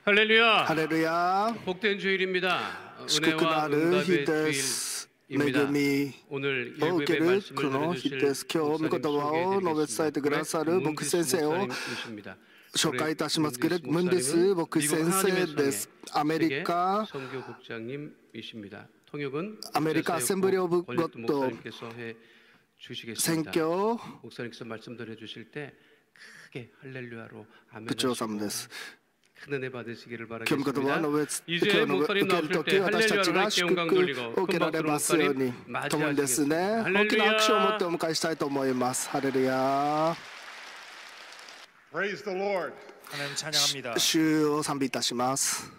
할렐루야. 할렐루야. 복된 주일입니다.祝福の 은혜와 ある日 응답의 です。恵 주일입니다. み 오늘 を受け 일부의 る 말씀을 この日 전해주실 です。今日、御言葉を述べ伝えてくださる牧師先生を 목사님이십니다. 紹介いたします。グレッグ・ムンデス牧師先生です。アメリカ 선교국장님이십니다. 통역은 アメリカアセンブリオブゴッド 목사님께서 해 選 주시겠습니다. 挙 목사님께서 말씀 전해 주실 때 크게 할렐루야로 아멘 部長様です。 큰 은혜 받으시기를 今日御言 바라겠습니다. 葉を述べ 이제 今日の 목사님 受ける 나오실 時 때 私たち 할렐루야로 が 함께 祝 영광 福 돌리고 を受 큰 けられ 박수로 ますように 목사님 共にですね 맞이하시겠습니다. 大きな拍手を持って 할렐루야. お迎えしたいと思います。ハレルヤ。 Praise the Lord. 하나님 찬양합니다. 主を賛美いたします。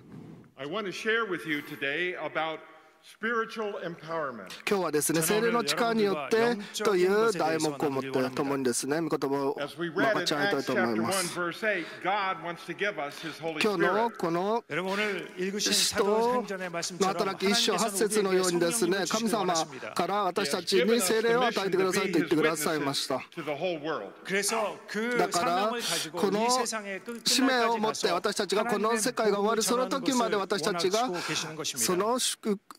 I want to share with you today about spiritual empowerment. 今日はですね、聖霊の力によってという題目を持って共にですね、御言葉を As we 分 read か in ち合いたい Acts と思い chapter ま 1, す。 verse 8, God wants to give us His Holy 今日の Spirit. この 여러분 오늘 읽으신 使徒 사도행전의 の 말씀처럼 働き一章八節 하나님께서는 のようにですね、 우리에게 神 성령을 様 주시기 か 원하십니다. ら私た He ち has に given us 聖 the 霊を与え mission てくだ to さい be と言って His くださいま witnesses した。 to the whole world. 그래서 그 だから 사명을 가지고 この 이 세상의 使命を 끝날까지 持って 가서 私たちがこの世界が終わるその時まで私たちが 원하시고 계시는 そ 것입니다. の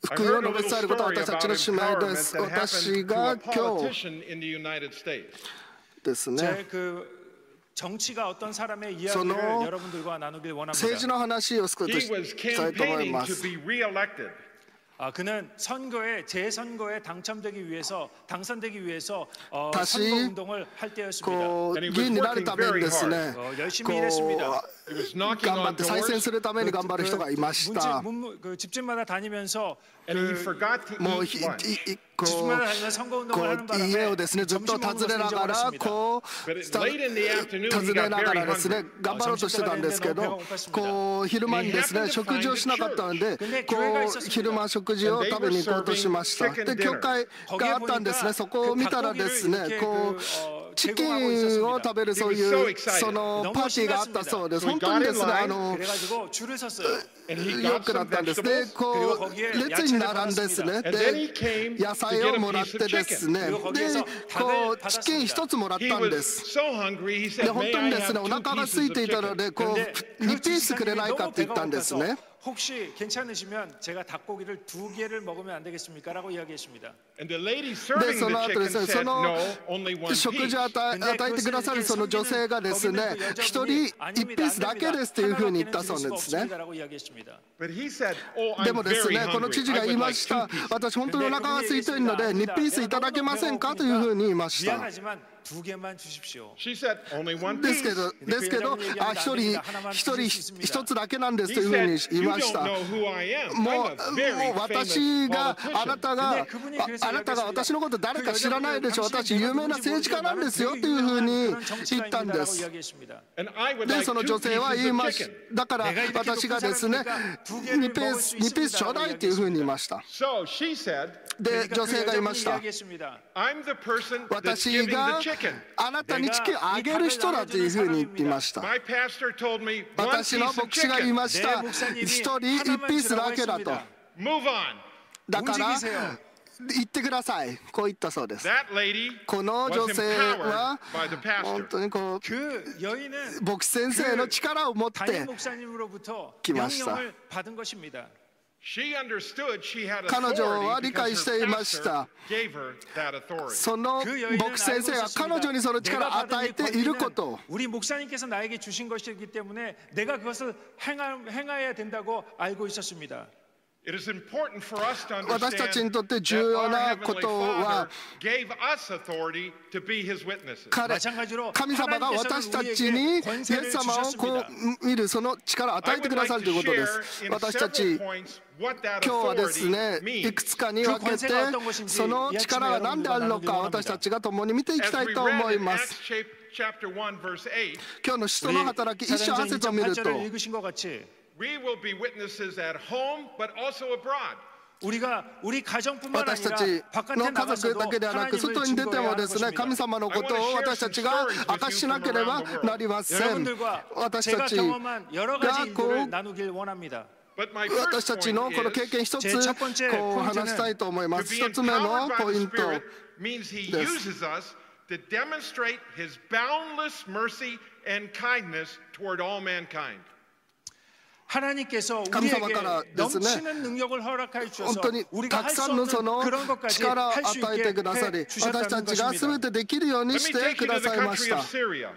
福音を述べ伝えることは私たちの使命です。 that 私 happened to が a 今日 politician in the United States. ですね、 그 정치가 어떤 사람의 이야기를 その 여러분들과 나누길 政治 원합니다. の話を少 He し was したいと思い campaigning ま to す。 be reelected. 그는 재선거에 당첨되기 위해서 당선되기 위해서 다시 선거 운동을 할 때였습니다. こう議員になるためにですね、 열심히 こ 일했습니다. う He was knocking 頑張 on って再選 doors, するために頑張る人がいました。 그 집집마다 다니면서 and he forgot to もう eat lunch. こ 집집마다 다니면서 선거 う 운동을 하는 家を 바람에 ですねずっと 점심 訪ね 먹으면서 ながら 잊어버렸습니다. こう But late in the afternoon, 訪 he ね got なが very らですね hungry. 頑張ろうとしてたんですけど、こう昼間にですね食事をしなかったので、こう昼間食事を食べに行こうとしました。で教会があったんですね。そこを見たらですね、こうチキンを食べるそういうそのパーティーがあったそうです。本当にですね그래가지고 줄을 섰어요. よくなったんですね。こう列に並んですね。で野菜をもらってですね。でこうチキン一つもらっ He たんで was す。 so hungry, he で said, 本 "May 当 I にですね have お two 腹が pieces 空い of ていたの chicken?" でこう 근데 2ピースくれないかって言ったんですね。 혹시 괜찮으시면 제가 닭고기를 2개를 먹으면 안 되겠습니까라고 이야기했습니다. And the lady で serving その the 後で chicken すね、そ said, の "No, only one 食 piece." 事を与えてくださるその女性がですね、一人1ピースだけですというふうに言ったそうなんですね。 But he said, "Oh, で I'm もですね、 very この hungry. 知事が I 言い would ま like し two た。 pieces." 私本当にお腹が空いているので2ピースいただけませんかというふうに言いました。 미안하지만 2개만 주십시오. She said, "Only one です piece." けど、一つだけなんですと He いうふう said, に言い "You まし don't た。 know who I am. も I'm a very う私 famous が politician." あなたが私のこと誰か知らないでしょ、私有名な政治家なんですよというふうに言ったんです。 And I would で like その two 女性は pieces 言い of まし chicken. だから私がですね2ピースちょうだいというふうに言いました。 So she said, で女性が言いました。 "I'm the person that's 私 giving が the chicken. あなたにチキンをあげる人だというふうに言っていました。 My pastor told me one 私の piece of 牧師が言い chicken. ました。一人1ピースだけだと。 Move on." だから言ってください。こう言ったそうです。 That lady この was 女性は empowered by the 本 pastor. 当にこう 그 여인은 牧師先生の力を持っ 담임 て 목사님으로부터 기 마시다. 명령을 받은 것입니다. She understood she had 彼女は authority 理解 because してい her まし pastor た。 gave her that authority. その牧師先生が彼女にその力を与えていることを 우리 목사님께서 나에게 주신 것이기 때문에 내가 그것을 행해야 된다고 알고 있었습니다. It is important for us to 私たちに understand とって that 重要 our な Heavenly ことは Father gave us authority to be His witnesses. 神様が私たちにイエス様をこう見るその力を与えてくださるということです。私たち今日はですねいくつかに分けてその力は何であるのか私たちが共に見ていきたいと思います。 今日の使徒の働き一章八節を見ると We will be witnesses at home, but also abroad. 우리 가정뿐만 私た 아니라 ち 바깥에 の家族 나가서도 だけではなく 하나님을 外に出て 증거해야 も 하는 ですね神 것입니다. 様のことを私たちが明かししなければなりません。 여러분들과 私 제가 たち 경험한 여러 가지 がこ 일들을 う 나누길 원합니다. 私たちのこの経験一つこう話したいと思います。一つ目のポイント means he です。 uses us to demonstrate his boundless mercy and kindness toward all mankind. 하나님께서 神様 우리에게 からですね 넘치는 능력을 허락하여 本 주셔서 当に 우리가 たく 할 さ 수 んのそ 없는 の 그런 것까지 力を 할 수 与え 있게 てくださり、 해 私た 주셨다는 ちが 것입니다. 全てできるように Let し me て take く you to だ the さいま country し of た。 Syria.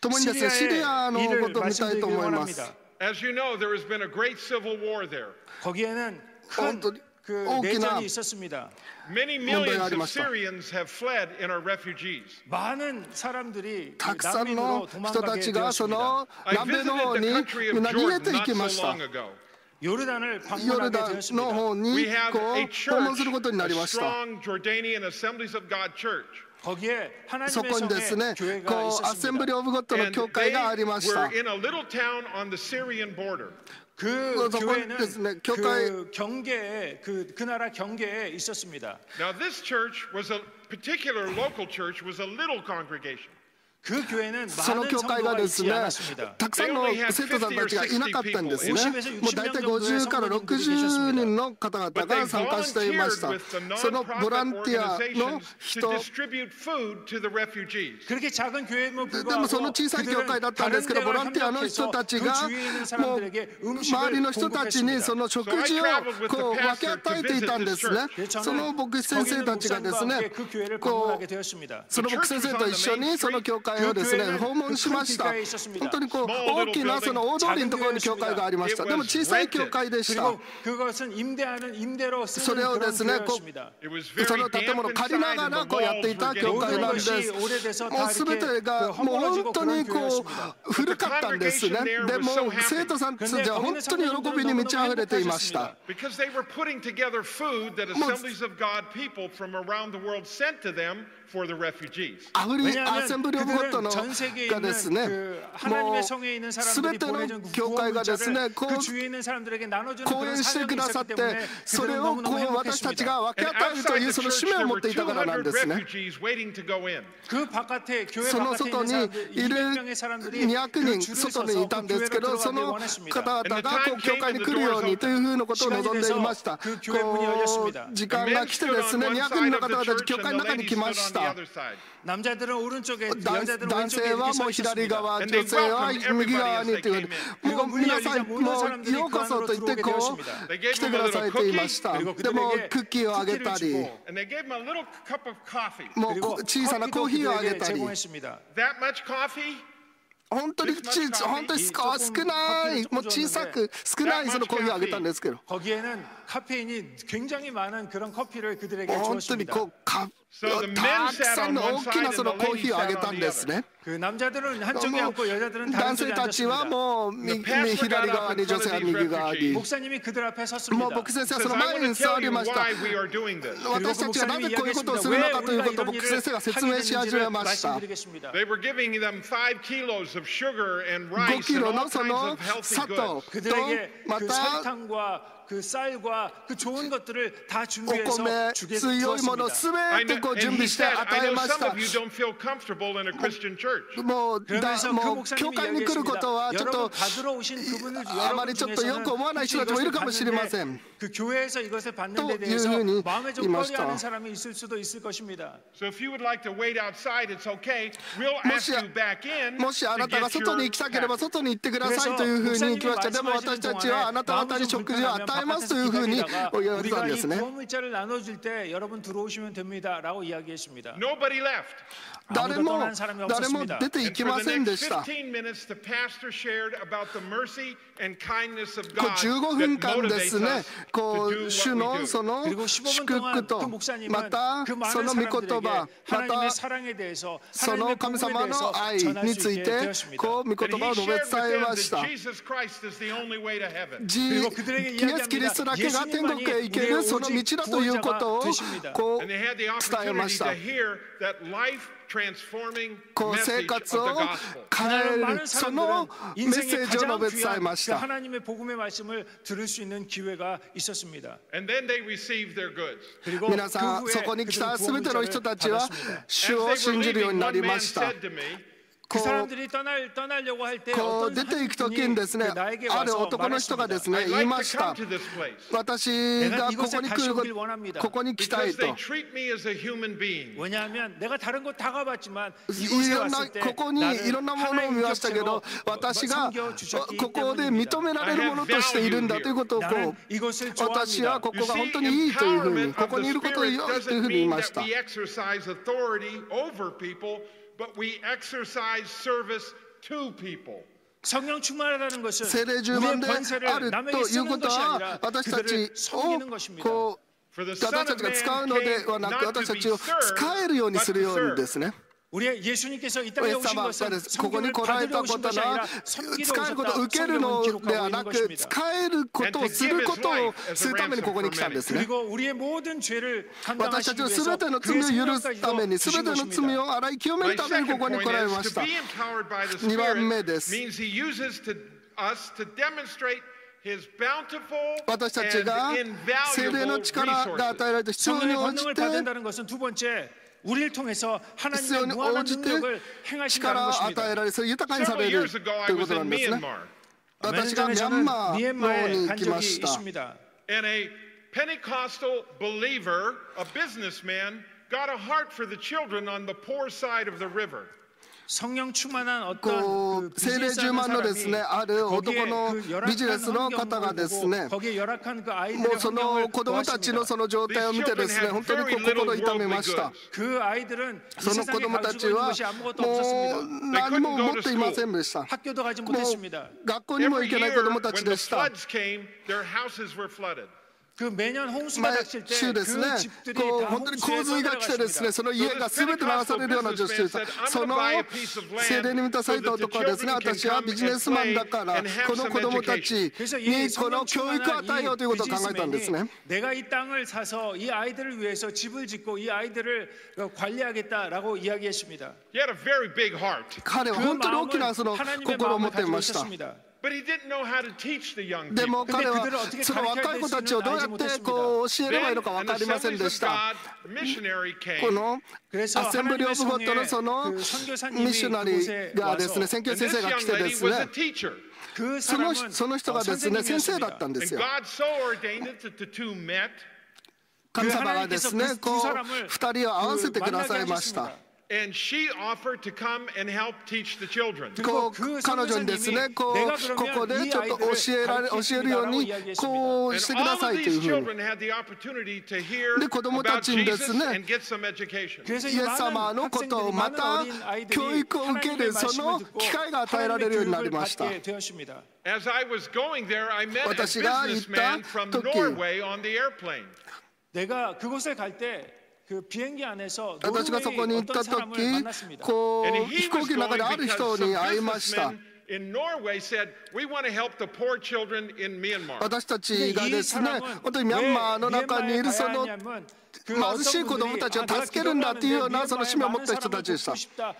共にですね、シリアの 시리아의 ことを見たいと 일을 思います 말씀드리기 원합니다. As you know, there has been a great civil war there. 거기에는 큰本当に 그 大きな 내전이 있었습니다. Many 문제가 millions of 아리마시다. Syrians have fled and are refugees. 많은 사람들이 たくさん 난민으로 の人た 도망가게 ちがそ 되었습니다. の I 南米の visited 方 the に country みん of な逃げ Jordan てい not き so ました。 long ago. 요르단을 ヨル 방문하게 ダンの 되었습니다. 方に We have こ a う訪問することにな church, り a ました。 strong Jordanian Assemblies of God church. 거기에 そ 하나님의 こにですね 성의 こ 교회가 うアッセンブリ 있었습니다. ー・オブ・ゴッドの And 教会 they がありました。 were in a little town on the Syrian border. 그そこにですね 교회는 教会 그 경계에 그 나라 경계에 있었습니다. Now, this church was a particular local church, was a little congregation. 그 교회는 その 많은 教会が 성도가 ですね 있지 않았습니다. たくさんの生徒さんたちがいなかったんですね。もう大体50から60人の方々 But they が参加していま volunteered した。 with the そのボラン nonprofit ティアの organizations 人 to distribute food to the refugees. 그렇게 작은 교회임을 で 불구하고 もその小さい教会だったんですけど、ボランティアの人たちがもう周りの人たちにその食事をこう分け与えていたんですね。その牧師先生たちがですね、こうその牧師先生と一緒にその教会をですね訪問しました。本当にこう大きなその大通りのところに教会がありました。でも小さい教会でした。 그것은 임대하는 임대로 そ 쓰는 れを 그런 ですね、こ 교회였습니다. うその建物を借りながらこうやっていた教会なんです。もう全てがもう本当にこう古かったんですね。でも生徒さんたちは本当に喜びに満ち溢れていました。 Because they were putting together food that Assemblies of God people from around the world sent to them for the refugees. アッセンブリー・オブ・ゴッドの 전 세계에 が 있는 ですね、 그 も 하나님의 う 성에 있는 全 사람들이 ての 보내준 教会がですね、 구원문자를 こ 그 う 주위에 있는 사람들에게 나눠주는 講 그런 演して 사명이 くださっ 있었기 て、 때문에 それ 그들은 をこ 너무너무 う私たち 행복했습니다. が分け And 与えると outside いう the その church, 使命を there 持 were っていたからなんで 200すね。 refugees waiting to go in. 그 바깥에 교회 その 바깥에 外 있는 に 사람들 いる 200명의 사람들이 200 그 人 줄을 外に 서서 いた 그 んですけ 교회로 ど、そ 들어가길 の 원했습니다. 方々がこう教会に来るようにというふうなことを望んでいました。こう時間が来てですね、200人の方々たち教会の中に来ました。 남자들은 오른쪽에 여자들은 男 왼쪽에 性は 이렇게 も 서 う左 있었습니다. 側、女性は右側にというもう皆さんもうようこそと言ってこう来てくださいと言いました。でもクッキーをあげたり、 And they gave them a little cup of coffee. もう小さなコーヒーをあげたり、 제공했습니다. That much coffee? 本当に本当に少ない、もう小さく少ないそのコーヒーをあげたんですけど、 거기에는 카페인이 굉장히 많은 그런 커피를 그들에게 本当に 주었습니다. こうたくさんの大きなそのコーヒーをあげたんですね。 그 남자들은 한쪽에 앉고 여자들은 男 다른 性 쪽에 たちは 앉았습니다. もう左側に、女性は右側に。 목사님이 그들 앞에 もう 섰습니다. 牧師先生は Says, その I 前 want に to 座 tell り you ました。 why we are doing this. 私たちはなぜこういうことをするのかということを牧師先生が説明し始めました。 말씀드리겠습니다. They were giving them 5 kilos of sugar and 5 rice キ and ロ all のそ kinds の of healthy 砂糖 goods. と 그들에게 ま 그 た 설탕과 그 쌀과 그 좋은 것들을 다 お 준비해서 米、強いもの 주었습니다. す I べ know, てこう and 準 he 備して said, 与 I え know まし some た。 of you don't feel comfortable in a Christian church. もう 그러면서 그 もう 목사님이 教会に来ることはちょっ 여러분 と 받으러 오신 그분을 あまりちょっとよく思わない人たちもいるかもしれません。 그 교회에서 이것을 받는 데 또 대해서 유흥이 마음에 좀 임하시다. 꺼려하는 사람이 있을 수도 있을 것입니다. So if you would like to wait outside, it's okay. We'll も ask し you back in もしあ to なたが get 外に your 行きたければ package. 外に行ってくださいというふうに言きました。でも私たちはあなた方に食事を与えますというふうに言われたんですね。 구원 문자를 나눠줄 때 여러분 들어오시면 됩니다라고 이야기했습니다. Nobody left. 誰も出て行 And き for ま the せんで next した。 15 minutes, the pastor shared about the mercy and kindness of こう God 15分 that 間で motivates すね us 、こ to う do 主 what の we そ do. の 그리고 15분 祝福 동안 그 と、 목사님은 また 그 そ 많은 の御言 사람들에게 葉、ま 하나님의 た 사랑에 대해서 その 하나님의 神 복음에 様 대해서 の愛 전할 に 수 つい 있게 て、 되었습니다. こう御 And 言葉を he 述べ shared 伝 with え them ま that した。 Jesus Christ is the only way to heaven. 그리고 그들에게 イエス・キリストだけが天国へ行けるその道だということをこう And they had the 伝えま opportunity した。 to hear that life-transforming こう生 message 活 of を the gospel. 変え 많은 るその 사람들은 メッ 인생의 セージを 가장 述べ伝え 귀한 ま 그 した。 하나님의 복음의 말씀을 들을 수 있는 기회가 있었습니다. And then they received their goods. 그리고 皆さん、 그 후에 そこに来た 그들은 すべての人たちは 받았습니다. 主 As を they were 信じるよう leaving, にな one り man ました。 said to me, 그 사람들이 떠나려고 할 때 出ていくときにですね、ある男の人がですね、言いました。私がここに来ること、ここに来たいと。왜냐하면 내가 다른 곳 다 가봤지만 いろんなここにいろんなものを見ましたけど、私がここで認められるものとしているんだということを私はここが本当にいいというふうに、ここにいることが良いというふうに言いました。But we exercise service to people. 聖霊充満であるということは、私たちをこう私たちが使うのではなく、私たちを使えるようにするようにですね。イエス様がここに来られたことは使えることを受けるのではなく、使えることをすることをするためにここに来たんですね。私たちのすべての罪を許すために、すべての罪を洗い清めるためにここに来られました。2番目です。私たちが聖霊の力が与えられた必要に応じて必要に応じて力を与えられ、それ豊かにされるということなんですね。私がミャンマーの方に行きました。And a Pentecostal believer, a businessman, got a heart for the children on the poor side of the river. 聖霊充満のですね、ある男のビジネスの方がですね、もうその子供たちのその状態を見てですね、本当に心痛めました。その子供たちはもう何も持っていませんでした。もう学校にも行けない子供たちでした。毎週ですね、本当に洪水が来てですね、その家が全て流されるような状況でした。その聖霊に満たされた男はですね、私はビジネスマンだからこの子供たちにこの教育を与えようということを考えたんですね。彼は本当に大きなその心を持っていました。でも彼はその若い子たちをどうやってこう教えればいいのか分かりませんでした。このアセンブリー・オブ・ゴッドのそのミッショナリーがですね、宣教先生が来てですね、その人がですね、先生だったんですよ。神様がですね、こう2人を合わせてくださいました。And she offered to come and help teach the children. 彼女にですね、ここでちょっと教えるようにこうしてくださいというふうに。で、子供たちにですね、イエス様のことをまた教育を受けるその機会が与えられるようになりました。私が行った時、私がそこに行った時、こう飛行機の中である人に会いました。私たちがですね、本当にミャンマーの中にいるその貧しい子供たちを助けるんだというようなその使命を持った人たちでした。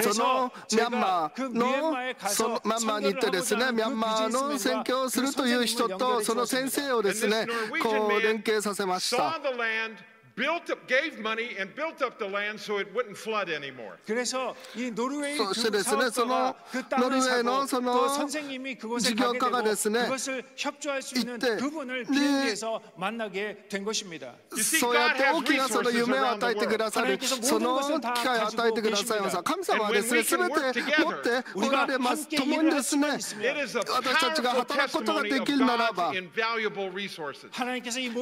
そのミャンマーに行ってですね、ミャンマーの宣教をするという人とその先生をですね、こう連携させました。gave money and built up the land so it wouldn't flood anymore. そしてですね、そのノルウェーのその事業家がですね、行ってそうやって大きなその夢を与えてくださる、その機会を与えてくださいます。神様はですね、すべて持っておられます。共にですね、私たちが働くことができるならば、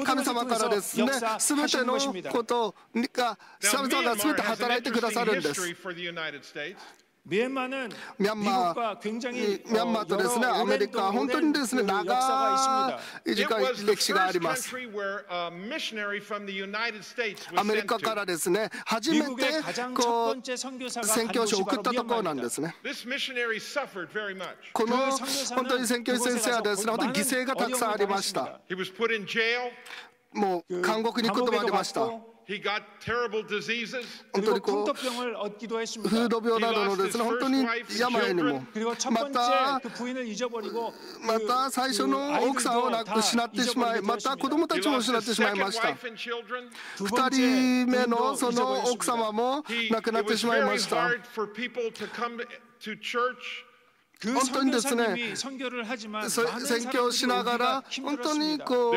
神様からですね、すべてのことが神様が全て働いてくださるんです。ミャンマーとですね、アメリカ、本当にですね、長い歴史があります。アメリカからですね、初めてこう宣教師を送ったところなんですね。この本当に宣教師先生はですね、本当に犠牲がたくさんありました。もう監獄に行くこともありました。he got terrible diseases. 本当 그리고 にこう 풍토병을 얻기도 フ 했습니다. ード病などのですね本当に病にも 그리고 첫 ま 번째 た 그 부인을 잊어버리고 また最初の奥さんを失ってしまいまた子供た He ちも lost 失っ his てしまい second ました wife and children. 두 2 번째 人目の 부인도 その奥様 잊어버렸습니다. も 亡くなっ It て was しまいま very した hard for people to come to church. 그本当にですね 선교사님이 선교를 하지만 宣 많은 教しながら 사람들이 本当に 힘들었습니다. こ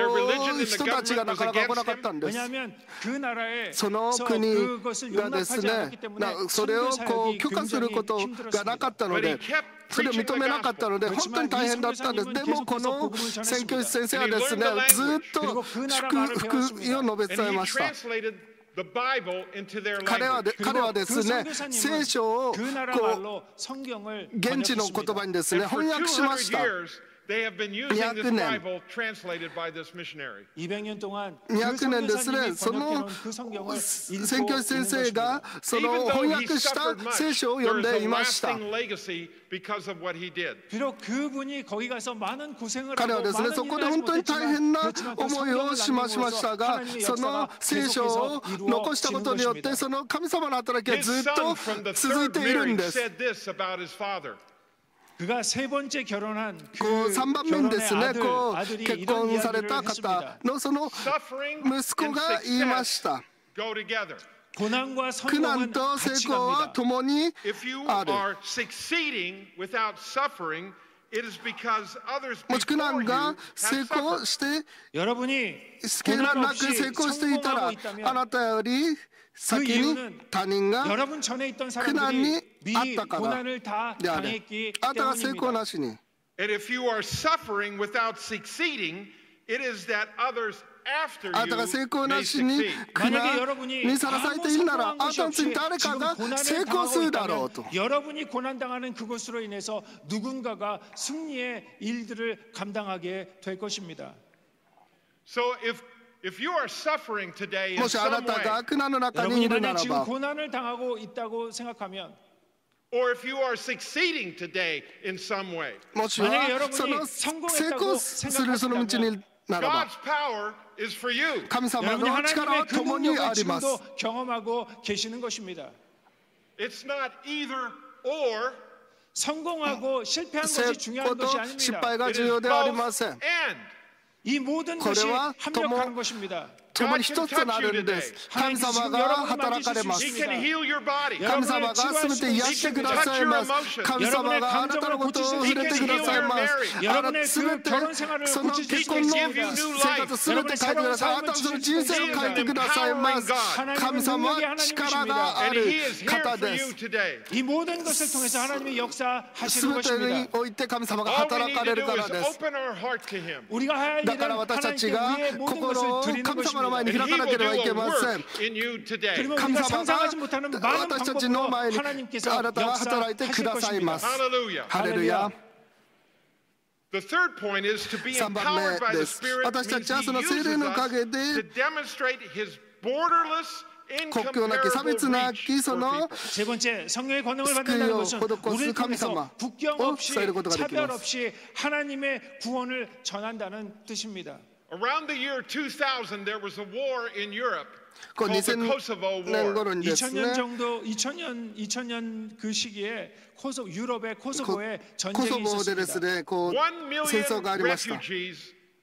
う人たちがなかなか来なかったんです 왜냐하면 그 나라에 その国 그것을 がです 용납하지 ね 않았기 때문에 それをこう 선교 許可する 사역이 ことがなか 힘들었습니다. ったの But he で kept それを preaching 認 the めなかった gospel. ので本当に大変だったんですでもこの宣教師先生はですねずっと福音を述べ And 伝え he ました translated the Bible into their 彼は language. 彼はですね 그 聖書を 그 나라 こ 말로 성경을 う現地の言葉 번역했습니다. にですね And for 翻訳しまし 200た years, they have been using this 200年 Bible translated by this missionary. 200년 동안 200年ですね 그 その 선교사님이 번역해놓은 그 성경을 宣教師先生が 것입니다. そ Even の though 翻 he 訳した suffered much, 聖書を there 読ん is で a いました lasting legacy because of what he did. 비록 그분이 거기 가서 많은 고생을 彼は 하고 ですね 많은 そこで 일을 하지 本当に大変 못했지만 な 그렇지만 그 思いを 성경을 しましたが 남김으로써 そ 하나님의 の 역사가 聖書を 계속해서 残したことによって 이루어지는 その神様の働きは His ずっ son と from the 続い third ているん marriage です said this about his father. 그가 세 번째 결혼한 こう 그 3番目にですね 결혼의 こう 아들이 結 이런 婚され 이야기를 た方 했습니다. のその Suffering 息子 and が言いまし success た go together. 고난과 苦難 성공은 と成 같이 功は 갑니다. 共に If you ある are succeeding without suffering, it is because others もし苦 before 難 you が have 成功 suffered. して 여러분이 苦難 고난 なく 없이 成功していたら 성공하고 あ 있다면 なたより先に他人が 여러분 전에 있던苦難に 사람들이 미리 あったから 고난을 다 であれ 당했기 あなたが成功 때문입니다. なしに And if you are suffering without succeeding, it is that others after あなたが you 成功 may なしに succeed. 苦難にさらされているならあなたの次に誰かが成功するだろうと 여러분이 고난당하는 그것으로 인해서 누군가가 승리의 일들을 감당하게 될 것입니다. So if you are suffering today in もしあな some た way, が苦難の中にい 여러분이 るな 만약 ら 지금 ば 고난을 당하고 있다고 생각하면 or if you are succeeding today in some way, もし 만약에 は 여러분이 その 성공했다고 成功するその道にならば God's power is for you. 神様 여러분이 の力 하나님의 は 그 共にあ 능력을 ります 지금도 경험하고 계시는 것입니다. It's not either or. 성공하고 실패한 成 것이 중요한 功と 것이 失 아닙니다. 敗が It 重 is 要ではあり both ません and. 이 모든 これ 것이 は 합력하는 것입니다. 共に一つとなるんです神様が働かれます He can heal your body. 神様が全て癒してくださいます神様があなたのことを触れてくださいますあなた全てその結婚の生活全て変えてくださいあなたのその人生を変えてくださいます神様は力があ And る He is here 方 for で you す today. 이 모든 것을 통해서 하나님의 역사하시는 全て 것입니다. において神様が All we 働 need か to れる do から is です open our heart to Him. 우리가 해야 할 だから 일은 私たち 하나님께 が 우리의 모든 心 것을 を 드리는 神様の前 것입니다. に And 開 He かな will け do ればいけ a ません work in you today. 그러면 神 우리가 様が 상상하지 못하는 많은 私たちの 방법으로 前に 하나님께서 あなたが働いてく 역사하실 ださいま 것입니다. す Hallelujah. ハレルヤ The third point is to be 3番目 empowered by the です Spirit 私た means ちはそ He の聖 uses 霊のお us かげで to demonstrate His borderless, 国境なき差 incomparable 別な reach きそ for の people. 세 번째 성령의 권능을救い 받는다는 を 것은 施す 우리를 神様 통해서 국경 を 없이 伝えることができ 차별 ます 없이 하나님의 구원을 전한다는 뜻입니다. Around the year 2000, there was a war in Europe こう called the 2000 Kosovo 年 War. 頃にです 2000년 ね 정도 2000년 그 시기에 유럽의 코소보에 コ 전쟁이 ソボでです 있었습니다. ねこう 1戦争 million がありました refugees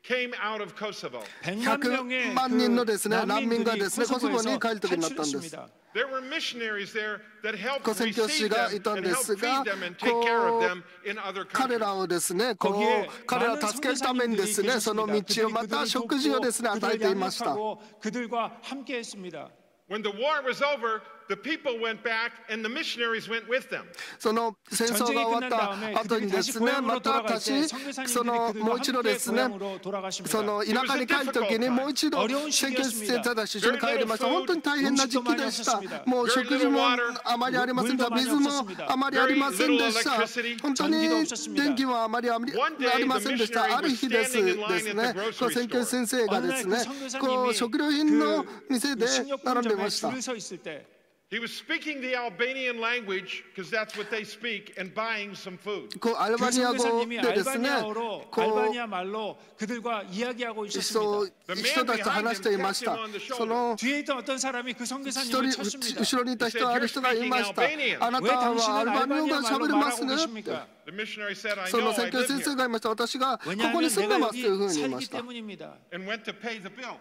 came out of Kosovo. 100만 100 명의 万人のですね 그 難民が 난민들이 ですねコソボに 코소보에서 帰る時になったんです 탈출했습니다. There were missionaries there that helped 宣教師 receive が them いたん and で help す feed が them and take care of them in other 彼 countries. らをですねこ 거기에 う彼らを助けるためにですねその道をまた食事をですね与えていました 그들과 함께했습니다. When the war was over, the people went back and the missionaries went with them. その戦争が終わった後にですねまた私そのもう一度ですねその田舎に帰る時にもう一度宣教師先生たちと一緒に帰りました本当に大変な時期でしたもう食事もあまりありませんでした水もあまりありませんでした本当に電気もあまりありませんでしたある日ですねこう宣教師先生がですねこう食料品の店で並んでました 서 있을 때 He was speaking the Albanian language because that's what they speak and buying some food. 그 선교사님이 알바니아語でですね、 알바니아어로 こう 알바니아 말로 그들과 이야기하고 있었습니다. 人たちと話していました。その 뒤에 있던 어떤 사람이 그 一 선교사님을 人 쳤습니다. 後ろにいた人ある人がいました。あな 왜 たは 당신은 アルバニア語 알바니아 が喋 말로 れます 말하고 ね。 계십니까? The missionary said, I そ know, の I 宣教 live 先生 here. がいました。私がここ 왜냐하면 に住んで 내가 ますというふう 여기 に言いま 살기 した。 때문입니다. And went to pay the bill.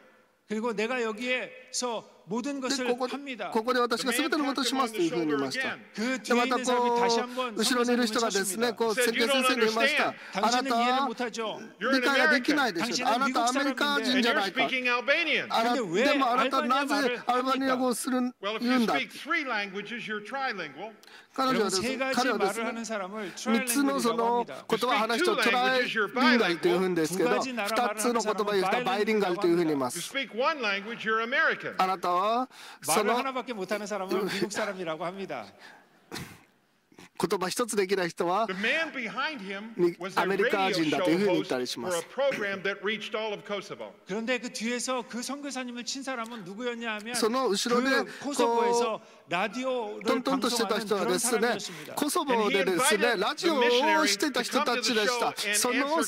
그리고 내가 여기에서 모든 で 것을 こ 합니다. こで私が全てのことをしますというふうに言いました。 그 で 뒤에 また 있는 사람이 こ 다시 う 한번 後ろにいる人 선교사님을 がですね 쳤습니다. こう宣教先生に言いました。あな 당신은 た 이해를 は 못하죠. 'You're 理 an 解ができない American. でしょ。 당신은 あなたはアメリカ And 人じゃ you're ないか。 speaking Albanian. あな 근데 왜 でもあなたはな 알바니아 ぜアルバニア語をする Well, if 言う you んだ。 speak 3 languages, you're trilingual. 彼女 여러분 はです 세 ね 가지 彼はです 말을 ね 하는 사람을 3つのそ 트라이랭글이라고 の 합니다. 言葉を話す人をトライリンガルというんですけど、2つの言葉を言う人はバイリンガルというふうに言いま You す。 speak one language, you're American. あなたはそ 말을 の 하나밖에 못하는 사람은 미국 사람이라고 합니다. 言葉一つできない人は The man behind him に was a アメリカ radio 人だ show というふうに言っ host たりしま for a す。 program that reached all of Kosovo. 그런데 그 뒤에서 그 선교사님을 친 사람은 누구였냐 하면 その後ろで 그 코소보에서 라디오를 トントンとしてた 방송하는 人は 그런 ですね 사람이었습니다. コソボでですねラジオをしてた人たちでした。その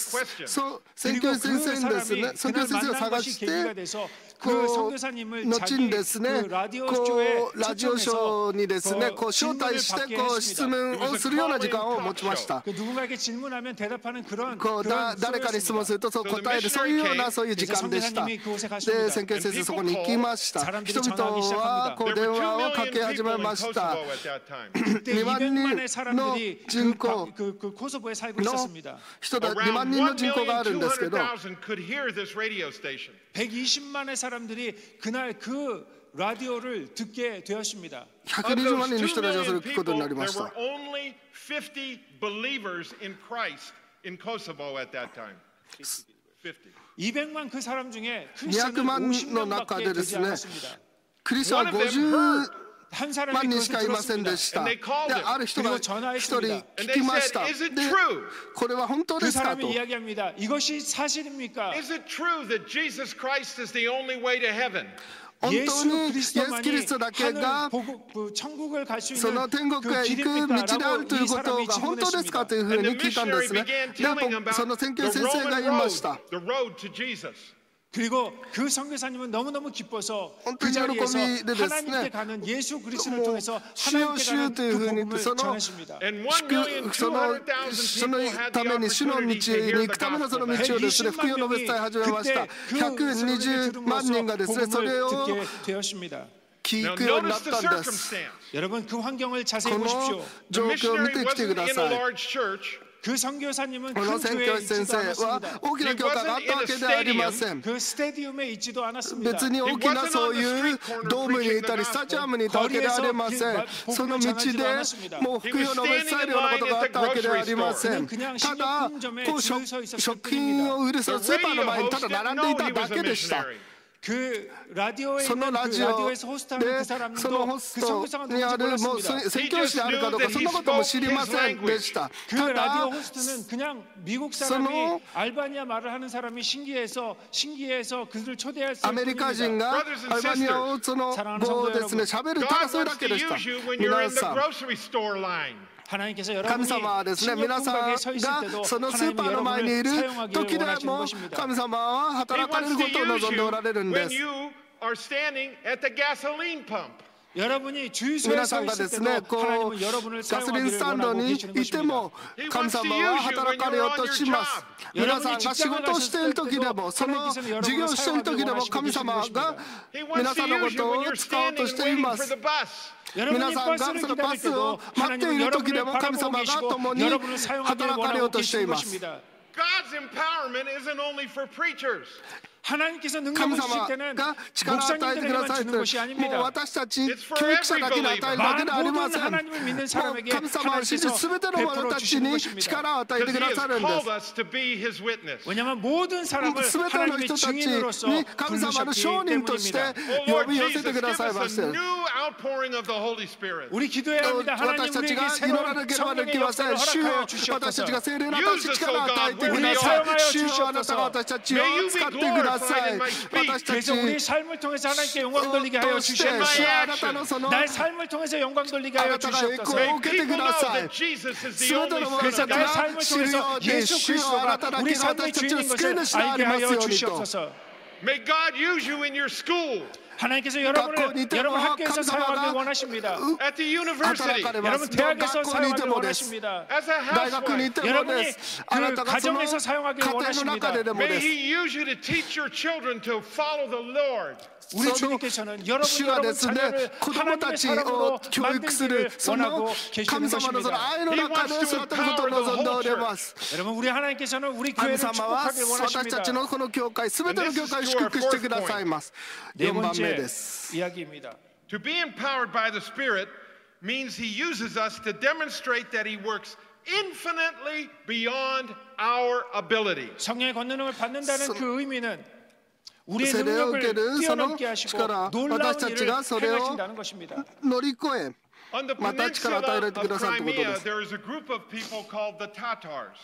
宣教 그리고 先生 그 にですね 사람이 宣教 그날 先生を 만난 探 것이 し 계기가 て 돼서 こ 그 う 선교사님을 後 자기 にですね 그 라디오 こ 쇼에 うラジオショーにですね 초청해서 こう招待してこう質問をするような時間を持ちました。 그 누군가에게 질문하면 대답하는 그런 こう誰かに質問するとそう答えるそういうようなそういう時間でした。で宣教先生そこに行きました。人々はこう There 電 were 2話をか million け始 people め in ました Kosovo at that time. 그때 2万 200만의 人 사람들이 の人口 그 코소보에 살고 の 있었습니다. 人だ2万人の人口があるんですけど 1,200,000 could hear this radio station. 120만의 사람들이 그날 그 라디오를 듣게 되었습니다. Of 120 those 万人の 2人たちがそれを million 聞くことに people, なりま there した were。only 50 believers in Christ in Kosovo at that time. 50. 200만 그 사람 중에 200 크리스천은 万の 50명밖에 中でで 되지 すね 않았습니다. クリスチャンは One of them 50 heard. 한 万 사람이 人し 그것을 かいませんで 들었습니다. した。 And で they called him. ある人が 그리고 一 전화했습니다. 人聞きました。 And they said, "Is it で true?" これは本当 그 ですか 사람이 と。 이야기합니다. 이것이 사실입니까? Is it true that Jesus Christ is the only way to heaven? 本当 예수 にイエス・キ 그리스도만이 リストだけ 하늘 が 그 천국을 갈 수 そ 있는 の天国 그 へ行く道であるとい 길입니까라고 う 이 こと 사람이 が本当ですか 질문했습니다. というふう And に the 聞いたんで missionary すね。 began で telling もそ about の宣教 the 先生が Roman 言いま road, した。 the road to Jesus. 그리고 그 선교사님은 너무너무 기뻐서 그本当に喜 자리에서 びでですね 하나님께 가는 예수 그리스도를 もう 통해서 主よ 하나님께 主よ 가는 という 그 ふうに 복음을 その 전하십니다. And その 1,200,000 people had た the めに主の道 opportunity to へ hear 行 the くためのその gospel. 道をですね福音の別伝え始めました。120万人がですねそれを 듣게 되었습니다. 聞 Now くようになっ notice the たんです。 circumstance. 여러분 그 환경을 자세히 この 보십시오. The 状況を見 missionary てきて wasn't くだ in a さい。 large church. 그 선교사님은 この 큰 宣 교회에 教師先 있지도 生は 않았습니다. 大きな教会があったわけではありません。 그 스테디움에 있지도 않았습니다. 別に大きなそういうドームにいたりスタジアムにいたわけではありません。その道でもう福音を述べ伝えるようなことがあったわけではありません。ただこう食品を売るそのスーパーの前にただ並んでいただけでした。 그 라디오에 その 있는 ラ 그 ジオ 라디오에서 호스트하는 で 그 その 사람도 ホ 그 ス 선교사가 トにあ 누군지 るもう 몰랐습니다. 宣教師であるかどうかそんなことも知りませんでした。 그 た 라디오 だ 호스트는 그냥 미국 そ 사람이 の 알바니아 말을 하는 사람이 신기해서 그들을 초대할 수 アメリカ人がアルバニアをその語をですね喋るただ God それだ wants け to でした。 use you when you're 皆 in the さん grocery store line. 하나님께서 神 여러분이 様はですね皆さん 신용궁각에 서 있을 が 때도 そのスーパーの前にい 하나님은 る 여러분을 사용하기를 時で 원하시는 も 것입니다. 神様は He 働かれ wants る to ことを use 望んでおられるん you で when す。 you are standing at the gasoline pump. 여러분이 주유소에 皆 서 さんが 있을 ですね 때도 こう 하나님은 여러분을 ガスリン 사용하기를 スタンド 원하고 に 계시는 いて 것입니다. も神様は働かれようとします。皆さんが仕事をしている時でもその授業をしている時でも神様が He 皆 wants さん to のこ use you と when を you're 使おう standing と and してい waiting ま for す。 the bus. 皆 여러분이 さんが 버스를 その 기다릴 バスを 때도 待ってい 하나님은 る時で 여러분을 も神様 바라보고 が 계시고 共に 여러분을 사용하기를 働かれよう 원하고 として 계시는 います。 것입니다. God's empowerment isn't only for preachers. 하나님께서 神 능력을 주실 様 때는 が力を与えてくだ 목사님들에게만 さい 주는 と 것이 もう 아닙니다. 私たち教育者だけに与えるだけではありません。も 모든 하나님을 믿는 う 사람에게 神様を信じる全ての者たちに力を与え Because て he くだ has さるんで called す。 us to be his witness. 왜냐하면 모든 사람을 全ての 하나님의 人たち 증인으로서 に神様の証 부르셨기 人として 때문입니다. Oh 呼 Lord び寄せ Jesus, てく give ださいま us し a て new outpouring of the Holy Spirit. 우리 기도해야 합니다. 하나님 私たち 우리에게 が祈ら 새로운 なければで 성령의 きませ 역사를 ん。主よ 허락하여 私たちが 주시옵소서. 聖霊の私力を与えてくだ 우리를 さい。 사용하여 主よあなたが私たちを使ってくだださい。 glorified in my speech. 私た 그래서 ち 우리 삶을 통해서 하나님께 영광 돌리게 하여 として主 주시옵소서. はあなたのその 나의 삶을 통해서 영광 돌리게 あ 하여 なたが栄 주시옵소서. 光を May 受けて people く know ださい。 that Jesus is the すべ only ての Son 者 그래서 of たち 나의 God. が 삶을 知る 통해서 ように 예수 主よあなた 그리스도가 だ 우리 けが私 삶의 たちの 주인인 救い 것을 主であ 알게 ります 하여 ようにと。 주시옵소서. May God use you in your school, 하나님께서 学校にい 여러분을 て 여러분 も 학교에서 神様 사용하길 が 원하십니다. at the 働 university, かれま 여러분 す。 대학에서 学校にいて 사용하길 もです。 원하십니다. as a 大学にい housewife. ても 여러분이 です。あな 그 たがその 가정에서 家 사용하길 庭の 원하십니다. 中ででも May です He use you to teach your children to follow the Lord. 우리 저도 주님께서는 여러분 主がですね 자녀를 子供 하나님의 たち 사람으로 を教育する 만들기를 その 원하고 神 계시는 様のその 것입니다. 愛の中で育てることを望んでおります。 여러분 우리 하나님께서는 우리 神 교회를 様は 축복하길 私た 원하십니다. ちのこの教会すべての教会を祝福してくださいます。 네 4番目 번째 です。 이야기입니다. To be empowered by the Spirit means He uses us to demonstrate that He works infinitely beyond our ability. 성령의 권능을 받는다는 그 의미는 우리의 聖霊を受け 능력을 るその 뛰어넘게 하시고 力、 놀라운 私たち 일을 がそれを 행하신다는 것입니다. 乗り越え On the また力を与えら peninsula れ of てくださるということで Crimea, す。 there is a group of people called the Tatars.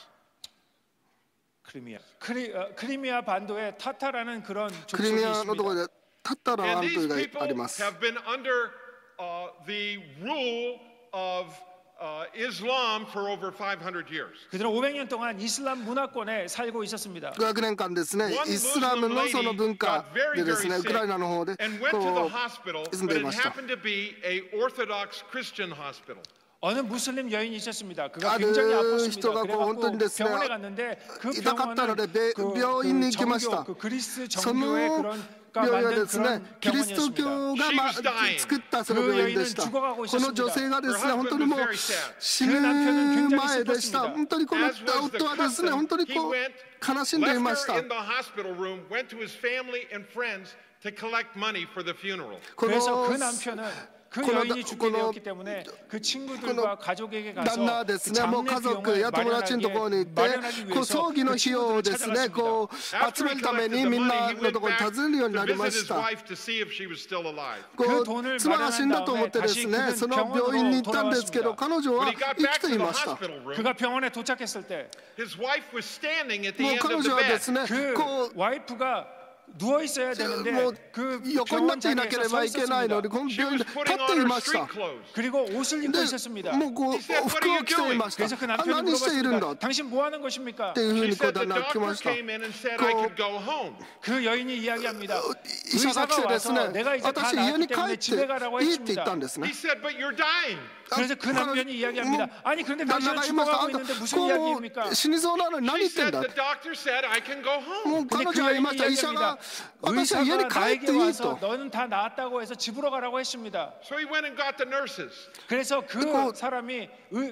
크리미아 반도에 타타라는 그런 クリミ 족속이 アのところ 있습니다. でタッタラ And 湾とい these うの people があります。 have been under the rule of Islam for over 500 years. 그들은 500년 동안 이슬람 문화권에 살고 있었습니다. 500年間ですね、 One イスラム Muslim のその lady 文化 got very, でですね、 very ウクライ sick ナの方で and went to the こ hospital, う住ん but でい it ました happened to be a Orthodox Christian hospital. 어느 무슬림 여인이 있었습니다. 그가 ある 굉장히 人 아팠습니다. がこう本当に 그래갖고 ですね 병원에 갔는데 그 痛かったので 병원은 病院に行きました 정교, 그 그리스 その 정교의 그런 病院は 만든 ですね 그런 キリスト 병원이었습니다. 教が She was dying. 作ったその病院でしたこの女性がですね本当にもう死ぬ前でした本当にこの As was the 夫はですね custom, 本当に he こう went, 悲しんでいま left した her in the hospital room, went to his family and friends to collect money for the funeral. こ 그래서 그 の 남편은 그 この 여인이 죽게 この 되었기 때문에 그 친구들과 가족에게 가서 旦那ですね、もう 장례 家族 비용을 や友達のところに行って 마련하기 こう 위해서 葬儀の 그 費用をですね 친구들을 こ 찾아갔습니다. う集 After め he るため collected に the みん money, な he の went ところに back 訪ねるように to なりま visit し his た wife to see if she was still alive. こ 그 う 돈을 妻が死んだと思ってですね 마련한 その病院に行ったんですけど彼女 When は he got 生き back て to い the ました hospital room, 그가 병원에 도착했을 때 그 his wife was standing at the もう end 彼 of the 女はです bed. ねこう 와이프가 누워 있어야 되는데 もう 그 横になっていなけ 병원장에서 れ 서 ばいけないの 있었습니다. にこの She 病院 was で putting 立って on い her ました street clothes. 그리고 옷을 입고 で 있었습니다. もうこう He said, 服を着ていました 그래서 그 あ 남편이 何しているんだ 물어봤습니다. 당신 뭐 하는 것입니까? っていうふう She にこう said 旦 the 那が聞き doctor ました came in and said I could go home. 그 여인이 이야기합니다. 医者が来てですね 의사가 와서 내가 이제 다 私家 나았기 に帰 때문에 って 집에 가라고 いいって言ったん 했습니다. ですね He said, but you're dying. 그래서 그 남편이 이야기합니다. 아니 그런데 旦那 당신은 が言いましたあ 죽어가고 んた 있는데 무슨 こ 이야기입니까? う死にそうなのに何 She 言ってん said だ the doctor said I can go も home. う彼 근데 女 그 が言い 여인이 ました医者が 이야기합니다. 私は家に 의사가 帰って 나에게 いい 와서 と 너는 다 나았다고 해서 집으로 가라고 했습니다. So he went and got the nurses. 그래서 그 그- 사람이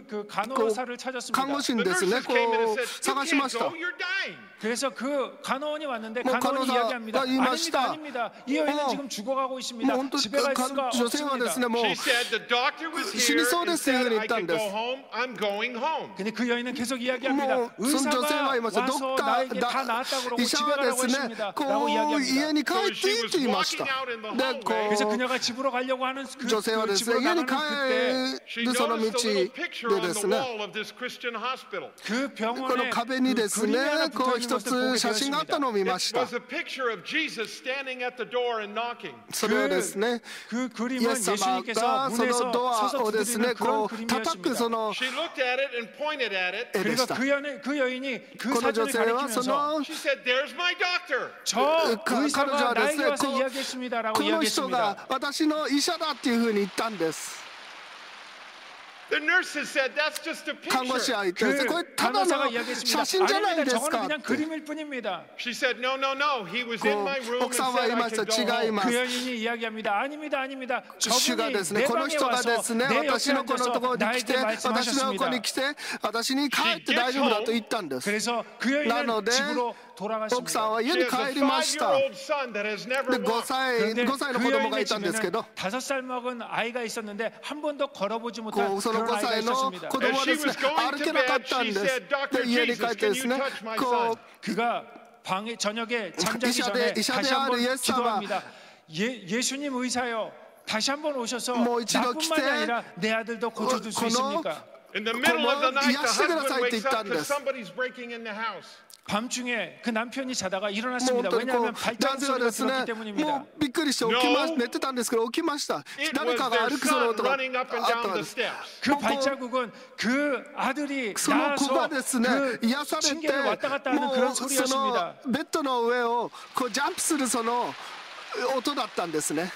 그 간호사를 看 찾았습니다. 護師 The ですね nurses こ came in and う said, you 探しま can't した go, you're dying. 그래서 그 간호원이 왔는데 뭐 간호원이 간호사가 이야기합니다. 이마시다. 아닙니다. 이 여인은 어. 지금 죽어가고 もう 있습니다. 本当に 집에 갈 수가 女性はですね 없습니다. もう She said the doctor was 死に here そう and ですというふう said に言 I ったん could で go す home. I'm going home. 근데 그 여인은 계속 이야기합니다. もうその女性は 의사가 言いました 와서 ドクタ 나에게 ー 다 나았다고 그러고 医者 집에 はで 가라고 すね 했습니다. こ 라고 う家 이야기합니다. に帰っていいって言いましたでこ 그래서 う 그녀가 집으로 가려고 하는 그 女性はですね 집으로 家に 나가는 그때 帰 She るその道 noticed a little picture で on で the すね wall of this Christian hospital. 그 この 병원에 壁にですね 그림이 하나 こ 붙어 う 있는 一 것을 보게 つ写真があったのを It 見ました was a picture of Jesus standing at the door and knocking. それはですね 그 イ 그림은 エス様 예수님께서 がその 문에서 ドア 서서 をですね 두드리는 こ 그런 う叩く 그림이었습니다. その She looked at it and pointed at it. 絵で 그리고 した 그 여인이 그 この女 사진을 性はそ 가리키면서 の She said, there's my doctor. 저彼女 의사가 はです 나에게 ね 와서 こ 이야기했습니다라고 この人 이야기했습니다. が私の医者だっていうふうに言ったんです The nurses said, that's just a 看護師 picture. は言ってですね 그 これただ 간호사가 の 이야기했습니다. 写真じゃない 아닙니다. です 저거는 か 그냥 って 그림일 뿐입니다. She said, no, no, no. He was in my room and 奥さんは said 言い I ました could go 違い home. ま 그 す 여인이 이야기합니다. 아닙니다, 아닙니다. 主が 저분이 ですね 내 この 방에 人が 와서 ですね 내 私 옆에 のこのところ 앉아서 に来て 나에게 私の横に 말씀하셨습니다. 来て私に帰って大丈夫だと言ったんです 그래서 그 な 여인은 ので 집으로 奥さん 돌아갔습니다. は家 She に has a 帰りました 5-year-old son that has never で5 walked. 歳 그런데 5歳の 그 子供が 여인의 いたんですけ 집에는 ど 5살 먹은 아이가 있었는데 한 번도 걸어보지 못한 こうその 그런 5 아이가 歳の 있었습니다. 子供はですね歩けなかったんですで家に帰ってですねこう 그가 방에 저녁에 잠자기 이샤데- 전에 이샤데 다시 한번 아르 예수様 기도합니다. 예수님 의사요. 다시 한번 오셔서 뭐 이치도 나뿐만이 기대- 아니라 내 아들도 고쳐줄 수 この 있습니까? In the middle of the night, the 癒してくだ husband さいって言 wakes った up んで because す。 somebody's breaking in the house. 밤중에 그 남편이 자다가 もう 일어났습니다. 本当にこ 왜냐하면 う 발자국 男性は 소리가 ですね 들었기 も 때문입니다. うびっくりして寝てたんですけど起きました。 It 誰 was かが their 歩くその son 音があっ running up and た down ん the です。 steps. 그 발자국은 그 아들이 その子 나와서 がですね 그 癒されて 층계를 왔다 갔다 하는 も 그런 うその 소리였습니다. ベッドの上をこうジャンプするその音だったんですね。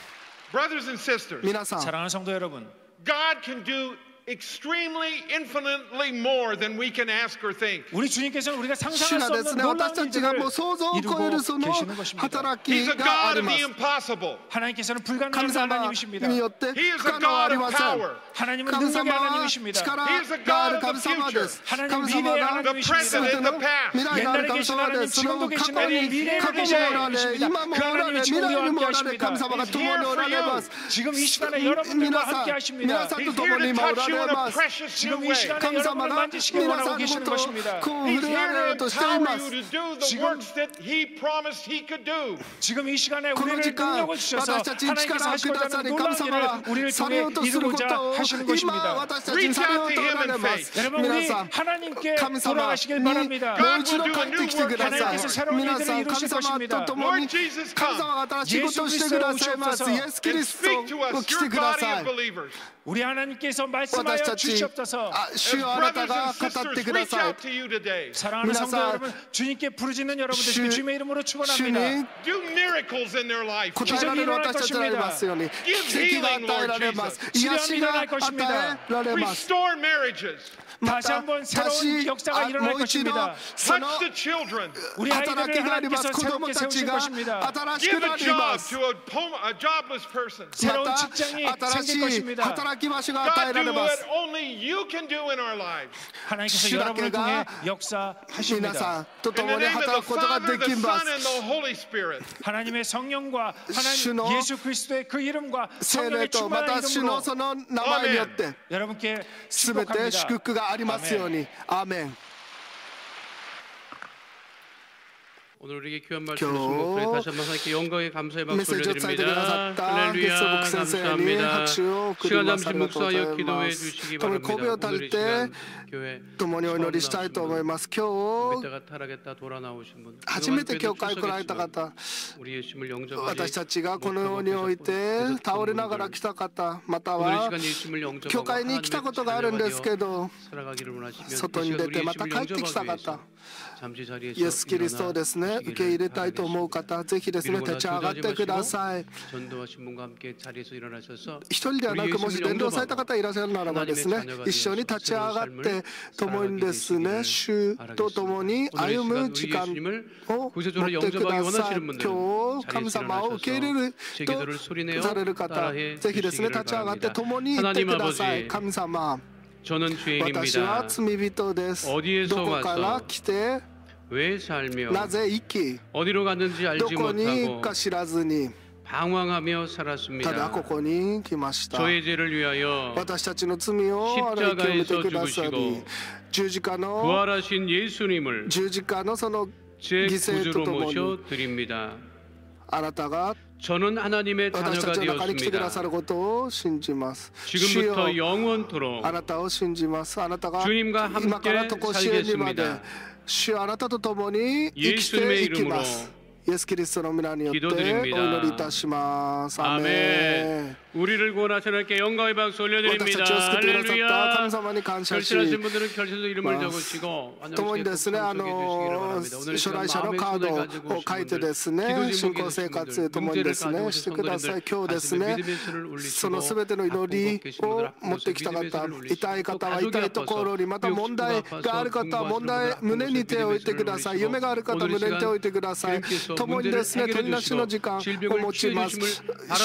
Brothers and sisters, 皆さん 사랑하는 성도 여러분, God can do extremely, infinitely more than we can ask or think. 우리 주님께서는 우리가 主 상상할 が 수 です 없는 ね私 놀라운 たちがもう 일들을 想像を超え 이루고 るその 계시는 것입니다. 働 He's き a があ God り of ま the す。 impossible. 하나님께서는 神 불가능한 様 하나님이십니다. によって He is 不 a 可能はあ God り of ません。 power. 하나님은 神 능력의 様は 하나님이십니다. 力 He is a があ God る of 神 the 様 future. です。 하나님 神様 미래의 が 하나님이십니다. 全ての未来がある 옛날에 神 계신 様で 하나님 す。その 지금도 過 계신 去 하나님 に 미래에도 過去 계신 もおられ 하나님이십니다. 今も 그 おられ 하나님이 未 지금 来 우리와 にも 함께 おられ 하십니다. 神様が共におられます。 지금 이 시간에 여러분들과 皆 함께 さん 하십니다. 皆さんと He's 共 here に to 今お touch you ら in れ a ます。 precious 지금 new 이 way. 시간에 神様 여러분을 が 만지시기 皆 원하고 さんの 계시는 ことを 것입니다. こう He's 触れられ here よう to としてい empower ま you す。 to do the 지금- works that He promised He could do. 지금 이 시간에 この 우리를 時間 능력을 주셔서 私たちに 하나님께서 力を 하시고자 くださ 하는 り神 놀라운 様 일을 が 우리를 され 통해 ようとするこ 이루고자 とを 하시는 今 것입니다. 私たちにされようとおられます。 여러분 皆 우리 さん 하나님께 神様に 돌아가시길 も 바랍니다. う一度帰ってきてください。 하나님께서 새로운 皆 일들을 さん 이루실 神様 것입니다. と共に Lord Jesus, 神 come 様が新しいことをしてくださいます。イエス・キ and リス speak to トを us, 来 your てくだ body さ of い。 believers. 우리 하나님께서 말씀하여 私たち 주시옵소서. 主 As よあなた brothers が and 語って sisters くだ reach さい。 out to you today, 사랑하는 성도皆さん 여러분, 주님께 부르짖는 여러분들 주- 지금 주님의 이름으로 主に 축원합니다. do miracles in their life. 答えられる私たちになりますように奇跡が与えられます。癒しが与えられます。 Restore marriages. ま 다시 た 한번 새로운 역사가 일어날 もう一度 것입니다. その Touch the children. 우리 働 아이들을 きがあります。 하나님께서 子供 새롭게 たち 세우실 が 것입니다. 新し Give くな a りま job す。 to a jobless person. 새로운 また 직장이 新 생길 しい 것입니다. 働き場所が与え God, られ do ま what す。 only you can do in our lives. 하나님께서 주님께가 여러분을 통해 皆 역사하십니다. さんと In the 共に name of 働 the くことが Father, で the きま Son, and す。 the Holy Spirit. 하나님의 성령과 주노 하나님 예수 그리스도의 그 이름과 聖霊 성령의 とま 충만한 た主の 이름으로 その名前によって 여러분께 すべて 축복합니다. 祝福がありますように。アーメン。 오늘 우리에게 귀한 말씀을 주신 목소리 다시 한번 하나님께 영광의 감사의 メッ 박수 セージを伝えてくださ 올려드립니다. ったゲスト牧先生に 할렐루야 拍手を送り 시간 ます。 잠시 ありがとうござい 묵상하여 기도해 ます。 주시기 共に 바랍니다. 神戸を垂 오늘 れ 이 て 시간 교회 共にお祈りしたいと思います。今日 이때가 타락했다 돌아 나오신 분 初めて教会来られた方、 우리 예수님을 영접하지 私たちがこの世において倒れながら来た方、また 오늘 이 は 시간 예수님을 영접하고 教会に来たことがあるんですけど 살아가기를 원하시면 外に出てまた帰ってきた方、 잠시 자리에서 イエス・キリストをですね 일어나 受け入れたいと思う 바라겠습니다. 方、ぜひですね立ち上がってください。 전도하신 분과 함께 자리에서 일어나셔서 一人ではなく、もし伝道された方いらっしゃるならばですね、一緒に立ち上がって共にですね、主と共に歩む時間を持ってください。今日神様を受け入れるとされる方、ぜひですね立ち上がって共に行ってください。神様、 저는 私は 죄인입니다. 罪人です。ど 어디에서 こから 와서 来て 왜 살며 なぜ生き 어디로 갔는지 ど 알지 こに行 못하고 くか知らずに 방황하며 ただ 살았습니다. ここに来ました。 저의 죄를 위하여 私たちの罪を洗い清めてくださり、十字架の 부활하신 예수님을 十字架のその 제 犠牲と 구주로 ともに 모셔 드립니다. あなたが 저는 하나님의 私 자녀가 たちの中に来てくださ 되었습니다. ることを信じます。主よ 지금부터 영원토록 あなたを信じます。あなたが 주님과 今から 함께 常しえにまで 살겠습니다. 主よあなたと共に生きていきます。イエス・キリストの皆によってお祈りいたします。アーメン。 우리를 구원하신 하나님께 영광의 박수 私 올려드립니다. たちを救ってくださった神 할렐루야. 様に感謝し、 결실하신 분들은 결실도 이름을 ます 적으시고 共にですね、初来者のカードを書いてですね、信仰生活共にですね、してください。今日ですね、そのすべての祈りを持ってきた方、痛い方は痛いところに、また問題がある方は胸に手を置いてください。夢がある方は胸に手を置いてください。共にですね、取りなしの時間を持ちます。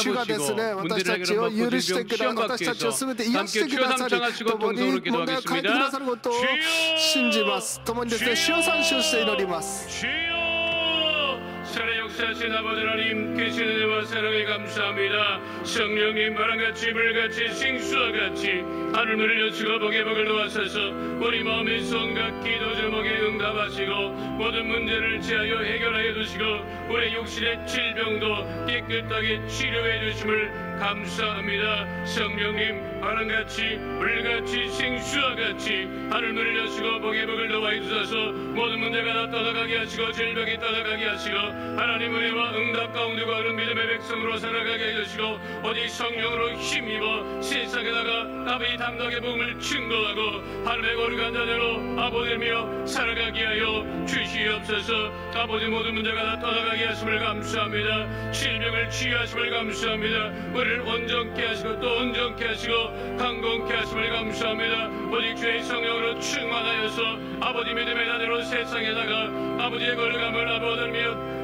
主がですね、私たちを許してください。私たちをすべて癒してくださり、共に問題を変えてくださることを信じます。共にですね、主を賛頌して祈ります。 주여 역사하신 아버지 하나님 계신 은혜와 사랑에 감사합니다. 성령님 바람같이 불같이 생수와 같이 하늘문을 여시고 복의 복을 도하소서. 우리 마음의 손과 기도 제목에 응답하시고 모든 문제를 제하여 해결하여 주시고 우리 육신의 질병도 깨끗하게 치료해 주심을 감사합니다. 성령님 바람같이 불같이 생수와 같이 하늘문을 여시고 복의 복을 도하여 주소서. 모든 문제가 다 떠나가게 하시고 질병이 떠나가게 하시고 하나님 은혜와 응답 가운데 거하는 믿음의 백성으로 살아가게 해주시고 오직 성령으로 힘입어 세상에다가 아버지 담당의 복음을 증거하고 하늘의 거룩한 자녀로 아버지며 살아가게 하여 주시옵소서. 아버지 모든 문제가 다 떠나가게 하심을 감사합니다. 질병을 치유하심을 감사합니다. 우리를 온전케 하시고 또 온전케 하시고 강건케 하심을 감사합니다. 오직 주의 성령으로 충만하여서 아버지 믿음의 자녀로 세상에다가 아버지의 거룩함을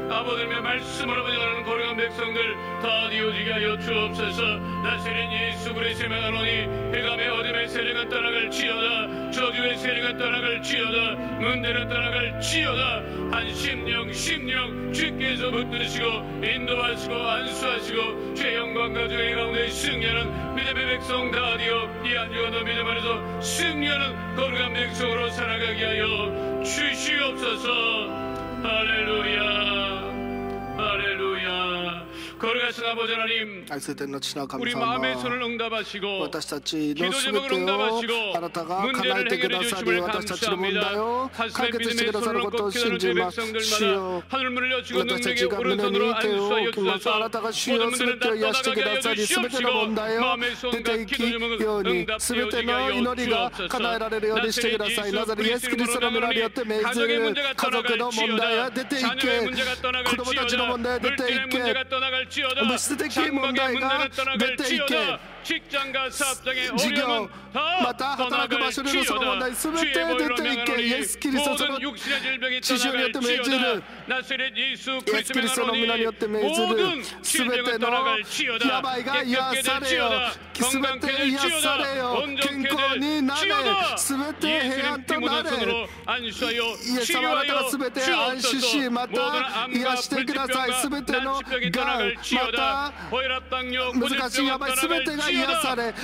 아버지며 말씀으로 번영하는 거룩한 백성들 다 이어지게 하여 주옵소서. 나세린 예수 그리스도의 명하노니 해감의 어둠의 세력은 떠나갈지어다. 저주의 세력은 떠나갈지어다. 문제는 떠나갈지어다. 한 심령 주께서 붙드시고 인도하시고 안수하시고 죄 영광과 죄의 가운데 승리하는 믿음의 백성 다 되어 이 안주가 믿음 안에서 승리하는 거룩한 백성으로 살아가게 하여 주시옵소서. 할렐루야 할렐루야. 거룩하신 아버지 하나님 우리 마음의 손을 응답하시고 기도 제목을 응답하시고 문제를 해결해 주심을 감사합니다. 가슴에 믿음의 손을 얹고 기도하는 주 백성들마다 하늘문을 여시고 능력의 오른손으로 안수하여 주소서. 모든 문제를 다 떠나가게 하여 주시옵시고 마음의 손과 기도 제목을 응답하여 주게 하여 주옵소서. 나사렛 예수 그리스도의 이름으로 하나님 가정의 문제가 떠나갈지어다. 자녀의 문제가 떠나갈지어다. 물질의 문제가 떠나갈지어다. 장막의 문제가 떠나갈지어다. 직장과 사업장의 어려움은 다 떠나갈지어다. 주의 보혈로 명하노니 모든 육신의 질병이 떠나갈지어다. 나사렛 예수 그리스도의 명하노니 모든 질병은 떠나갈지어다. 깨끗게 될지어다. 건강케 될지어다. 온전케 될지어다. 예수님 피문의 손으로 안수하여 치료하여 주옵소서. 모든 암과 불치병과 난치병이 떠나갈지어다. 고혈압 당뇨 고질병은 떠나갈지어다.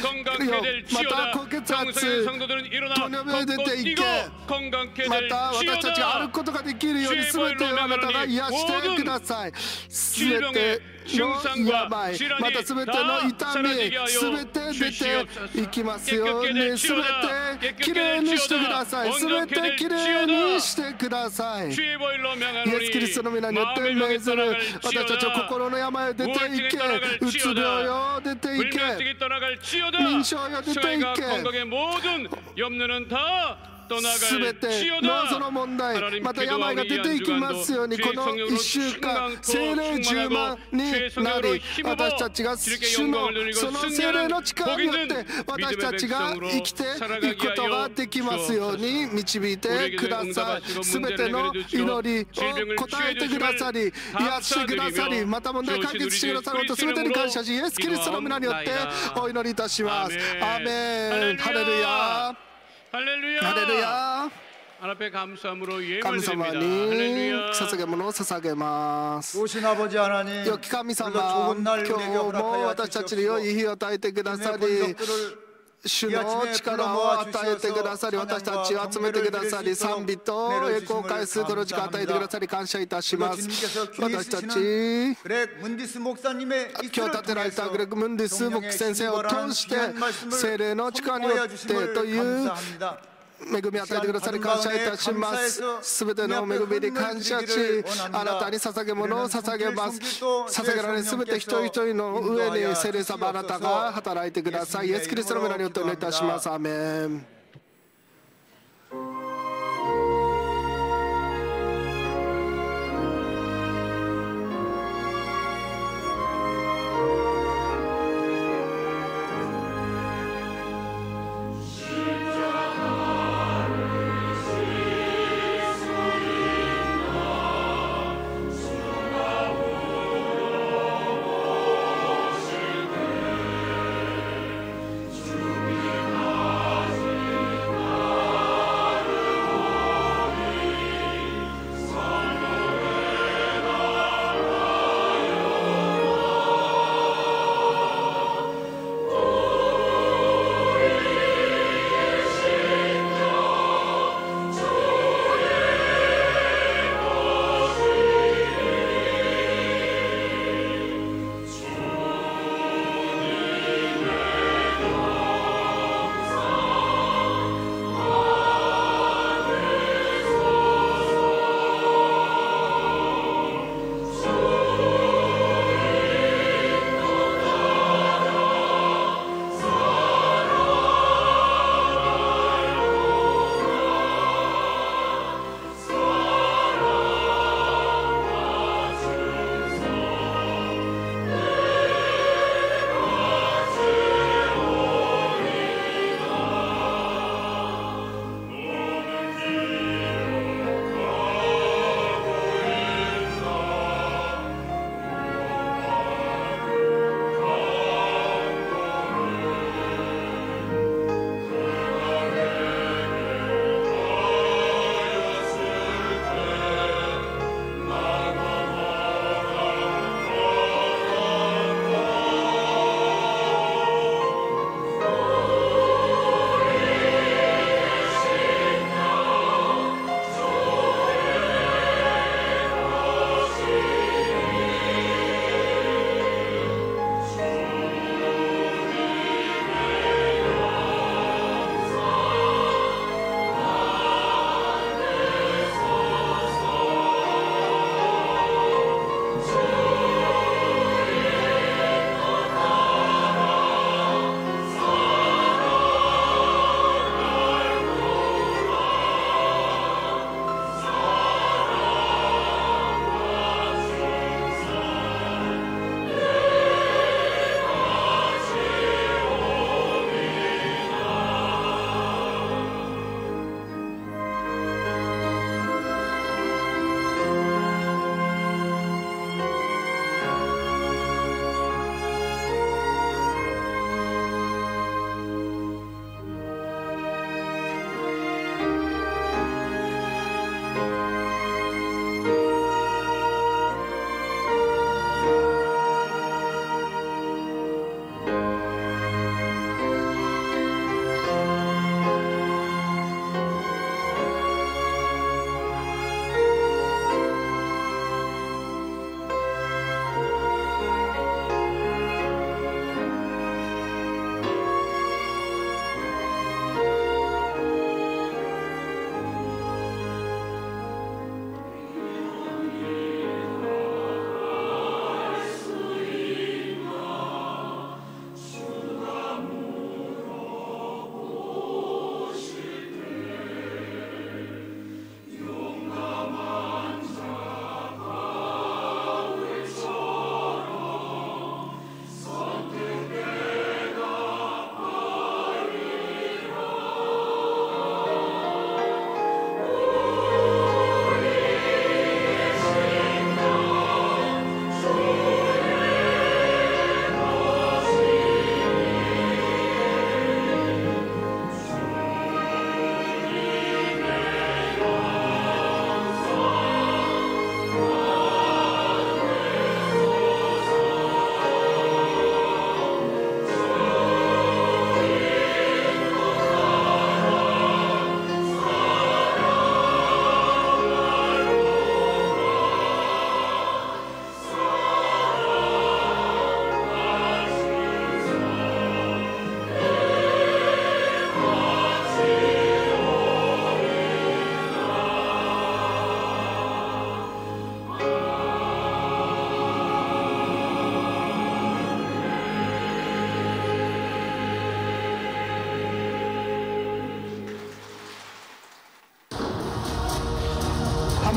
건강케 될지어다. 정상의 성도들은 일어나 걷고 뛰고 건강케 될지어다. 주의 보혈로 명하노니 모든 질병의 증상과 질환이 다 사라지게 하여 주시옵소서. 깨끗게 될지어다. 깨끗게 될지어다. 온전케 될지어다. 주의 보혈로 명하노니 마음의 병이 떠나갈지어다. 우울증이 떠나갈지어다. 불면증이 떠나갈지어다. 수가이가 건강의 모든 염려는 다 떠나갈지어다. 하나님 기도하오니 안주간도 주의 성령으로 충만코 충만하고 주의 성령으로 힘입어 주께 영광을 돌리고 승리하는 복 있는 믿음의 백성으로 살아가게 하여 주옵소서. 우리에게 응답하시고 문제를 해결해 주시고 질병을 치유해 주심을 감사드리며 주어진 우리 주 그리스도 이름으로 기도하옵나이다. 아멘. 할렐루야. 할렐루야. 할렐루야. 하나님께 감사함으로 예물을 드립니다. 할렐루야. 主아버지 하나님, 良き神様、今日も私たちに良い日を与えてくださり、主の力を与えてくださり、私たちを集めてくださり、賛美と栄光を返すこの時間を与えてくださり感謝いたします。私たち今日立てられたグレッグ・ムンディス牧師先生を通して聖霊の力によってという恵みを与えてくださり感謝いたします。すべての恵みに感謝し、あなたに捧げ物を捧げます。捧げられるすべて一人一人の上に聖霊様あなたが働いてください。イエスキリストの皆によってお願いいたします。アーメン。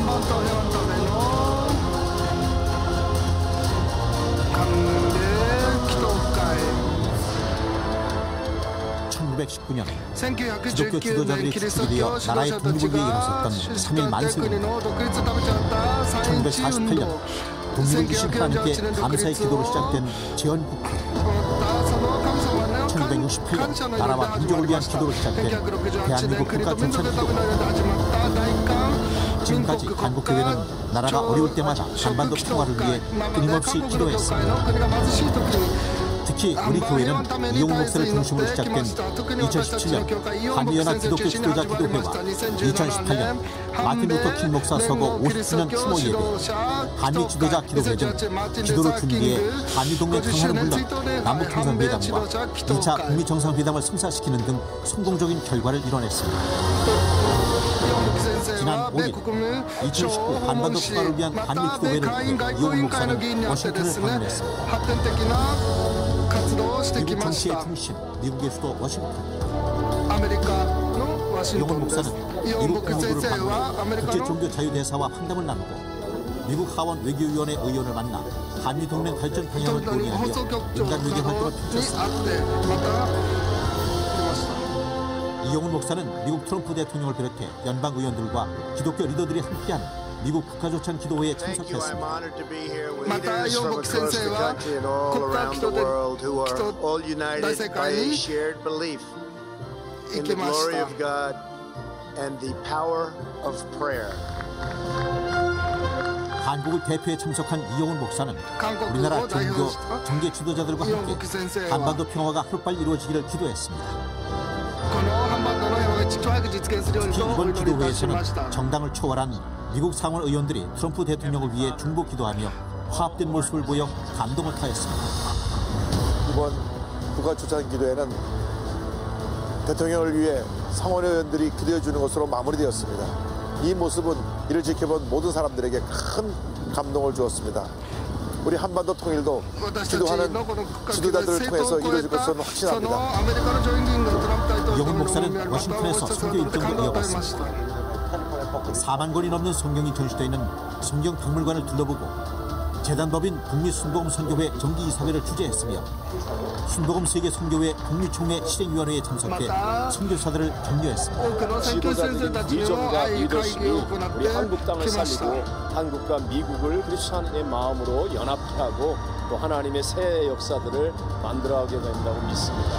한반도 해방담에는 강대 기독가에 1919년 기독교 1919지도자들이年キリスト 축출되어 教指 나라의 導者たち 독립을 위해 が 일어섰던 主 3.1 만세운동. 国の独立を食べちゃった三一運 1948년 動 독립을 주신 하나님께 감사의 기도로 시작된 제헌국회. 1968년 나라와 민족을 위한 기도로 시작된 대한민국 국가전찬기도회. 지금까지 한국교회는 나라가 어려울 때마다 한반도 평화를 위해 끊임없이 기도했습니다. 특히 우리 교회는 이용우 목사를 중심으로 시작된 2017년 한미연합 기독교 지도자 기도회와 2018년 마틴 루터 킹 목사 서거 50주년 추모 예배, 한미 지도자 기도회 등 기도를 준비해 한미 동맹 강화는 물론 남북 정상회담과 2차 북미 정상회담을 성사시키는 등 성공적인 결과를 이뤄냈습니다. 지난 5일 2019 한반도 평화를 위한 한미 기도회를 위해 이용우 목사는 워싱턴을 방문했습니다. 미국 정치의 중심, 미국의 수도 워싱턴. 이용우 목사는 미국 국무부를 방문해 국제종교자유대사와 상담을 나누고 미국 하원 외교위원회 의원을 만나 한미 동맹 발전 방향을 논의하며 인간 외교 활동을 펼쳤습니다. 이용우 목사는 미국 트럼프 대통령을 비롯해 연방 의원들과 기독교 리더들이 함께하는 미국 국가조찬 기도회에 참석했습니다. また楊牧先生は国家基督大世界に行きました。 한국을 대표해 참석한 이용훈 목사는 우리나라 종교, 정계 지도자들과 함께 한반도 평화가 하루빨리 이루어지기를 기도했습니다. 특히 이번 기도회에서는 정당을 초월한 미국 상원 의원들이 트럼프 대통령을 위해 중보 기도하며 화합된 모습을 보여 감동을 타했습니다. 이번 국가조찬 기도회는 대통령을 위해 상원 의원들이 기도해 주는 것으로 마무리되었습니다. 이 모습은 이를 지켜본 모든 사람들에게 큰 감동을 주었습니다. 우리 한반도 통일도 기도하는 지도자들을 통해서 이루어질 것은 확신합니다. 이용훈 목사는 워싱턴에서 선교 일정을 이어갔습니다. 4만 권이 넘는 성경이 전시되어 있는 성경 박물관을 둘러보고 재단법인 북미순복음선교회 정기이사회를 주재했으며 순복음 세계선교회 북미총회 실행위원회에 참석해 선교사들을 격려했습니다. 지도자들인 비전과 리더십이 우리 한국 땅을 살리고 한국과 미국을 그리스도의 마음으로 연합케 하고 또 하나님의 새 역사들을 만들어가게 된다고 믿습니다.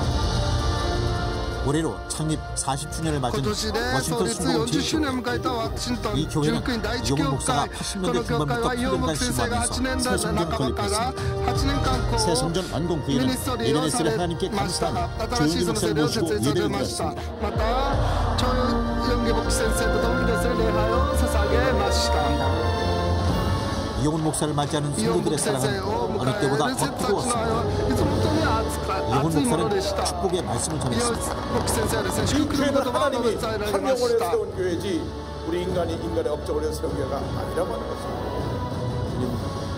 올해로 창립 40주년을 맞은 워싱턴 순복음 제1교회. 이 교회는 이용훈 목사가 80년대 중반부터 8년간 심화하면서 새 성전 건립했습니다. 새 성전 완공 후에는 예배레스를 하나님께 감사하며 조용기 목사를 모시고 예배를 드렸습니다. 이용훈 목사를 맞이하는 성도들의 사랑은 어느 때보다 더 뜨거웠습니다. 이용훈 목사는 축복의 말씀을 전했습니다. 이 교회는 하나님이 한 영혼에 세운 교회지 우리 인간의 업적을 해서 세운 교회가 아니라고 하는 것입니다. 주님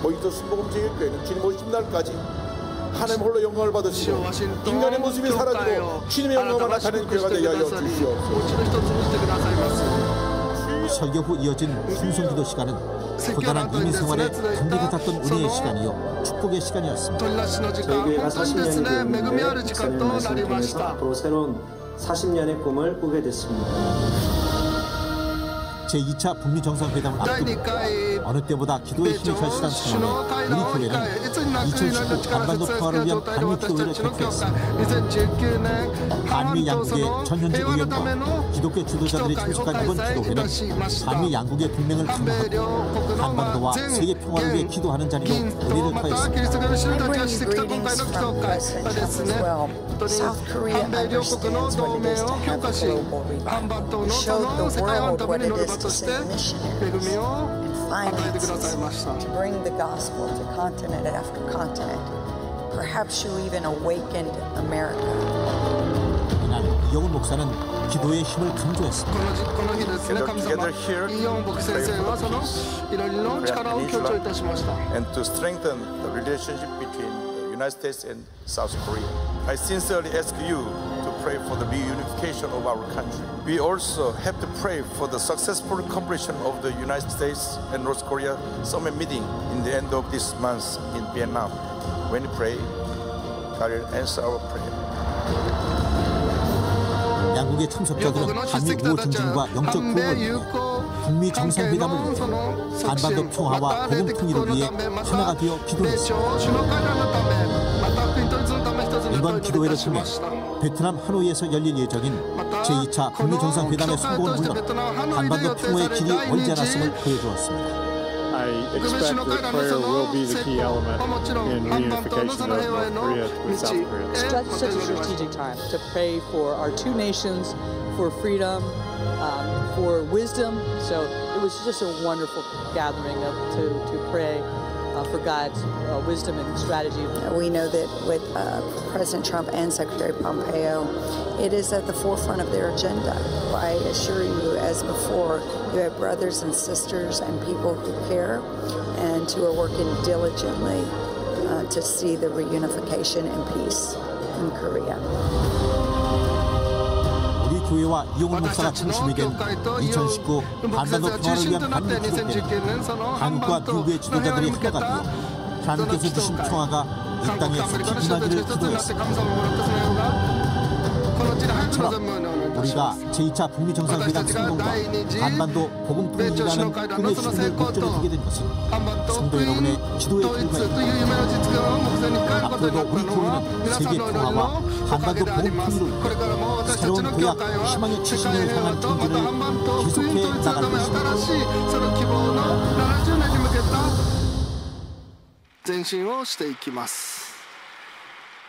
모히또 순복음 제1교회는 주님 오신 날까지 하나님 홀로 영광을 받으시고 인간의 모습이 사라지고 주님의 영광만 나타내는 교회가 되게 하여 주시옵소서. 설교 후 이어진 순송기도 시간은 고단한 이민 생활에 단비가 탔던 은혜의 시간이요 축복의 시간이었습니다. 저희 교회가 40년이 되었는데 목사님 말씀 통해서 앞으로 새로운 40년의 꿈을 꾸게 됐습니다. 제2차 북미 정상회담을 앞두고 어느 때보다 기도의 힘이 절실한 상황에 우리 교회는 2019 한반도 평화를 위한 한미 기도회를 개최했습니다. 한미 양국의 전현직 의원과 기독교 지도자들이 참석한 이번 기도회는 한미 양국의 동맹을 강화하고 한반도와 세계 평화를 위해 기도하는 자리로 의미를 더했습니다. South Korea understands what it is to have a global revival. We showed the world what it is to send missionaries and finances to bring the gospel to continent after continent. Perhaps you even awakened America. 이날 이용훈 목사는 기도의 힘을 강조했습니다. And to strengthen the relationship between the United States and South Korea. I sincerely ask you to pray for the reunification of our country. We also have to pray for the successful completion of the United States and North Korea summit meeting in the end of this month in Vietnam. When we pray, God will answer our prayer. 양국의 참석자들은 한미 우호 증진과 영적 공헌, 북미 정상회담을 위해 한반도 평화와 보건 통일을 위해 하나가 되어 기도했습니다. 이번 기도회를 통해 베트남 하노이에서 열릴 예정인 제2차 북미 정상회담의 성공은 물론 한반도 평화의 길이 멀지 않았음을 보여주었습니다. I expect that prayer will be the key element in reunification of North Korea with South Korea. It's such a strategic time to pray for our two nations, for freedom, for wisdom. So it was just a wonderful gathering to pray for God's wisdom and strategy. We know that with President Trump and Secretary Pompeo, it is at the forefront of their agenda. I assure you, as before, you have brothers and sisters and people who care and who are working diligently to see the reunification and peace in Korea. 우리 교회와 이용훈 목사가 중심이 된 2019 한반도 평화를 위한 한미 기도회는 한국과 미국의 지도자들이 하나가 되어 하나님께서 주신 평화가 이 땅에 속히 임하기를 기도했습니다. 우리가 제2차 북미 정상회담 성공과 한반도 복음 통일이라는 꿈의 실현을 목전에 두게 된 것은 성도 여러분의 기도의 결과입니다. 앞으로도 우리 교회는 세계 평화와 한반도 복음 통일을 위해 새로운 도약, 희망의 최신을 향한 전진을 계속해 나갈 것입니다.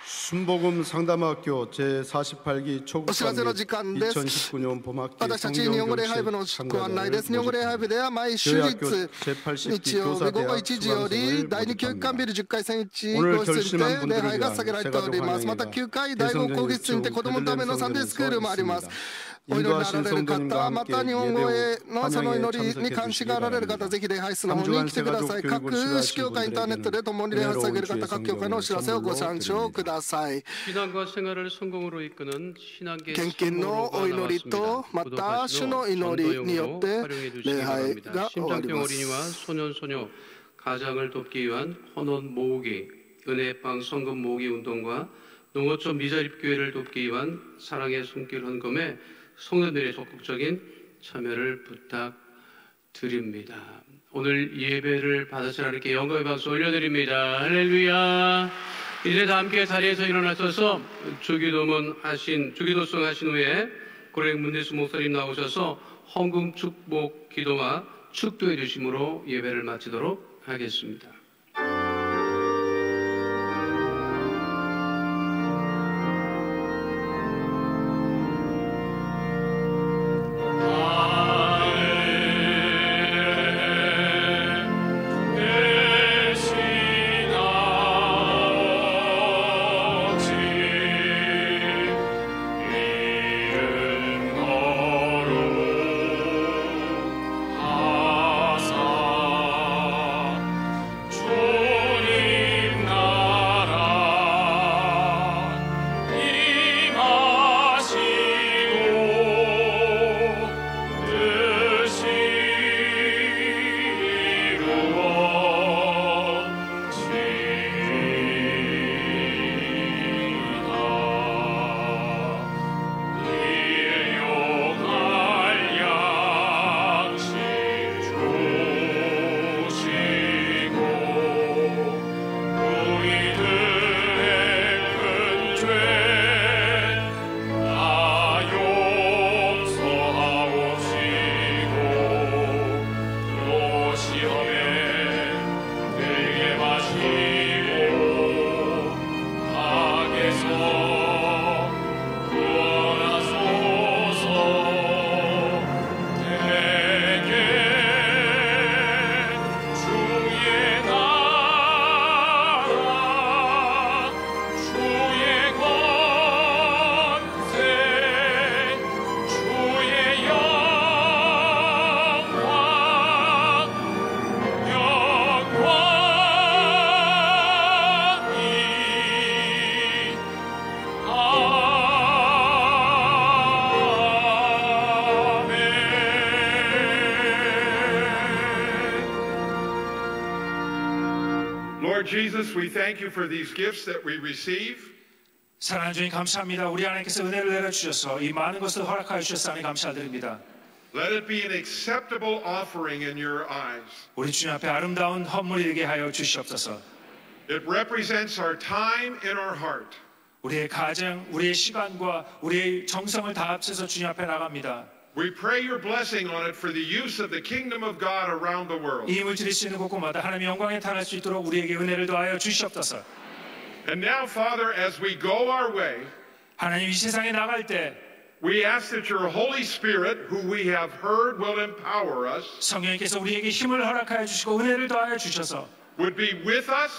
순복음 상담학교 제48기 초급반 2019년 봄학기 성경교실 참가자를 모집합니다. 제80기 교사대학 수강생을 모집합니다. 오늘 결심한 분들을 위한 새가족 환영회가 대성전 일주 베들레헴 성전에서 있습니다. 인도하신 성도님과 함께 예배후 환영회에 참석해 주시기 바랍니다. 3주간 새가족 교육을 수료하신 분들에게는 은혜로운 주의 성경을 선물드립니다. 신앙과 생활을 성공으로 이끄는 신앙계献金のお祈りとまた主の祈りによって礼拝が終わります。 어린이와 소년소녀 가장을 돕기 위한 헌원 모으기, 은혜방 성금 모으기 운동과 농어촌 미자립교회를 돕기 위한 사랑의 손길 헌금에 성도들의 적극적인 참여를 부탁드립니다. 오늘 예배를 받으신 하나님께 영광의 박수 올려드립니다. 할렐루야. 이제 다 함께 자리에서 일어나셔서 주기도송 하신 후에 고랭 문대수 목사님 나오셔서 헌금 축복 기도와 축도해 주심으로 예배를 마치도록 하겠습니다. Lord Jesus, we thank you for these gifts that we receive. 사랑하는 주님 감사합니다. 우리 하나님께서 은혜를 내려주셔서 이 많은 것을 허락하여 주셨사니 감사드립니다. Let it be an acceptable offering in your eyes. 우리 주님 앞에 아름다운 헌물이 되게 하여 주시옵소서. It represents our time and our heart. 우리의 가정, 우리의 시간과 우리의 정성을 다 합쳐서 주님 앞에 나갑니다. We pray your blessing on it for the use of the kingdom of God around the world. 이 힘을 드릴 수 있는 곳곳마다 하나님의 영광에 탄할 수 있도록 우리에게 은혜를 더하여 주시옵소서. And now, Father, as we go our way, 하나님 이 세상에 나갈 때 we ask that your Holy Spirit, who we have heard will empower us, 성령님께서 우리에게 힘을 허락하여 주시고 은혜를 더하여 주셔서 would be with us,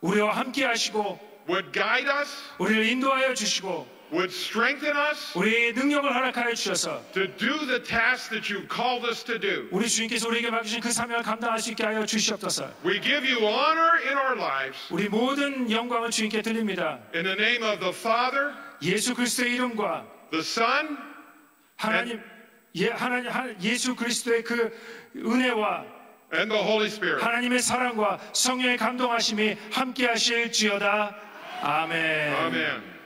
우리와 함께 하시고 would guide us, 우리를 인도하여 주시고 would strengthen us, 우리의 능력을 허락하여 주셔서 to do the task that you've called us to do. 우리 주님께서 우리에게 맡기신 그 사명을 감당할 수 있게 하여 주시옵소서. We give you honor in our lives. 우리 모든 영광을 주님께 드립니다. In the name of the Father, 예수 그리스도의 이름과 the Son, 예수 그리스도의 그 은혜와 and the Holy Spirit. 하나님의 사랑과 성령의 감동하심이 함께 하실지어다. 아멘. 아멘.